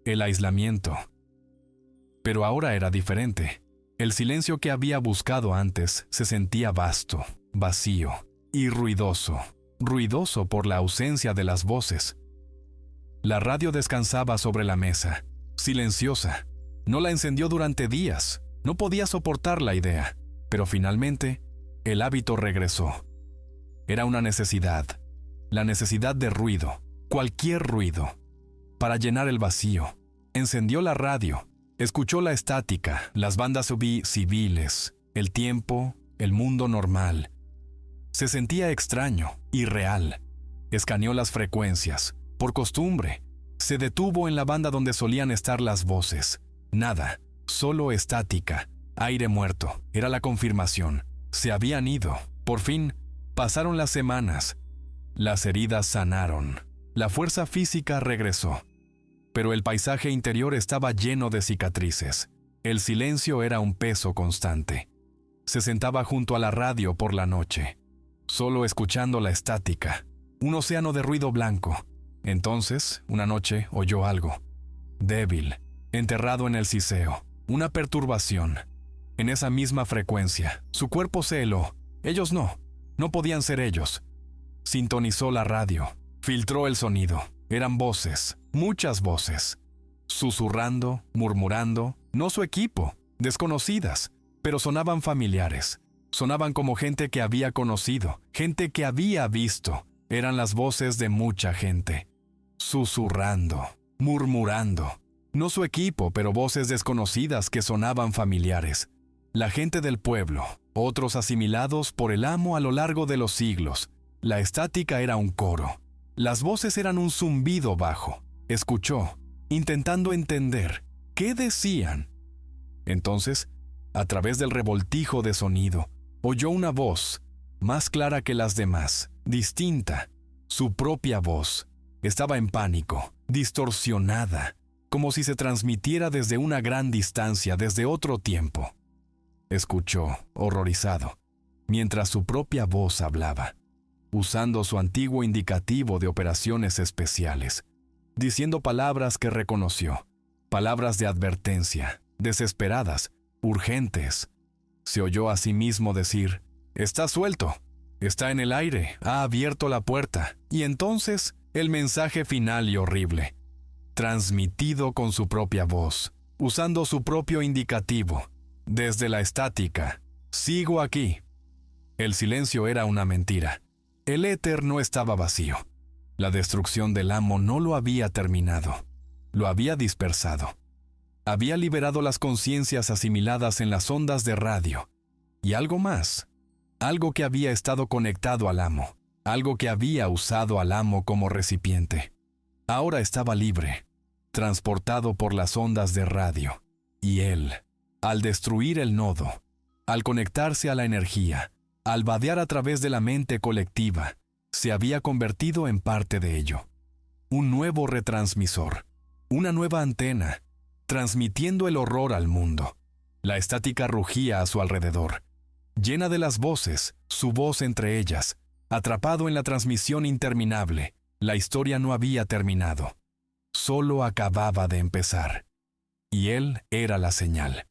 el aislamiento. Pero ahora era diferente. El silencio que había buscado antes se sentía vasto, vacío y ruidoso, ruidoso por la ausencia de las voces. La radio descansaba sobre la mesa, silenciosa. No la encendió durante días. No podía soportar la idea, pero finalmente, el hábito regresó. Era una necesidad, la necesidad de ruido, cualquier ruido, para llenar el vacío. Encendió la radio, escuchó la estática, las bandas civiles, el tiempo, el mundo normal. Se sentía extraño, irreal. Escaneó las frecuencias, por costumbre. Se detuvo en la banda donde solían estar las voces. Nada, solo estática, aire muerto. Era la confirmación. Se habían ido. Por fin, pasaron las semanas. Las heridas sanaron. La fuerza física regresó. Pero el paisaje interior estaba lleno de cicatrices. El silencio era un peso constante. Se sentaba junto a la radio por la noche, solo escuchando la estática, un océano de ruido blanco. Entonces, una noche, oyó algo. Débil, enterrado en el ciseo, una perturbación. En esa misma frecuencia, su cuerpo se heló. Ellos no podían ser ellos. Sintonizó la radio, filtró el sonido. Eran voces, muchas voces. Susurrando, murmurando, no su equipo, desconocidas, pero sonaban familiares. Sonaban como gente que había conocido, gente que había visto. Eran las voces de mucha gente. Susurrando, murmurando. No su equipo, pero voces desconocidas que sonaban familiares. La gente del pueblo, otros asimilados por el amo a lo largo de los siglos. La estática era un coro. Las voces eran un zumbido bajo. Escuchó, intentando entender. ¿Qué decían? Entonces, a través del revoltijo de sonido, oyó una voz, más clara que las demás, distinta, su propia voz. Estaba en pánico, distorsionada, como si se transmitiera desde una gran distancia, desde otro tiempo. Escuchó, horrorizado, mientras su propia voz hablaba, usando su antiguo indicativo de operaciones especiales, diciendo palabras que reconoció, palabras de advertencia, desesperadas, urgentes. Se oyó a sí mismo decir: «Está suelto, está en el aire, ha abierto la puerta». Y entonces, el mensaje final y horrible, transmitido con su propia voz, usando su propio indicativo, desde la estática: «Sigo aquí». El silencio era una mentira. El éter no estaba vacío. La destrucción del amo no lo había terminado. Lo había dispersado. Había liberado las conciencias asimiladas en las ondas de radio. Y algo más. Algo que había estado conectado al amo. Algo que había usado al amo como recipiente. Ahora estaba libre, transportado por las ondas de radio. Y él, al destruir el nodo, al conectarse a la energía, al vadear a través de la mente colectiva, se había convertido en parte de ello. Un nuevo retransmisor, una nueva antena, transmitiendo el horror al mundo. La estática rugía a su alrededor, llena de las voces, su voz entre ellas, atrapado en la transmisión interminable. La historia no había terminado, solo acababa de empezar. Y él era la señal.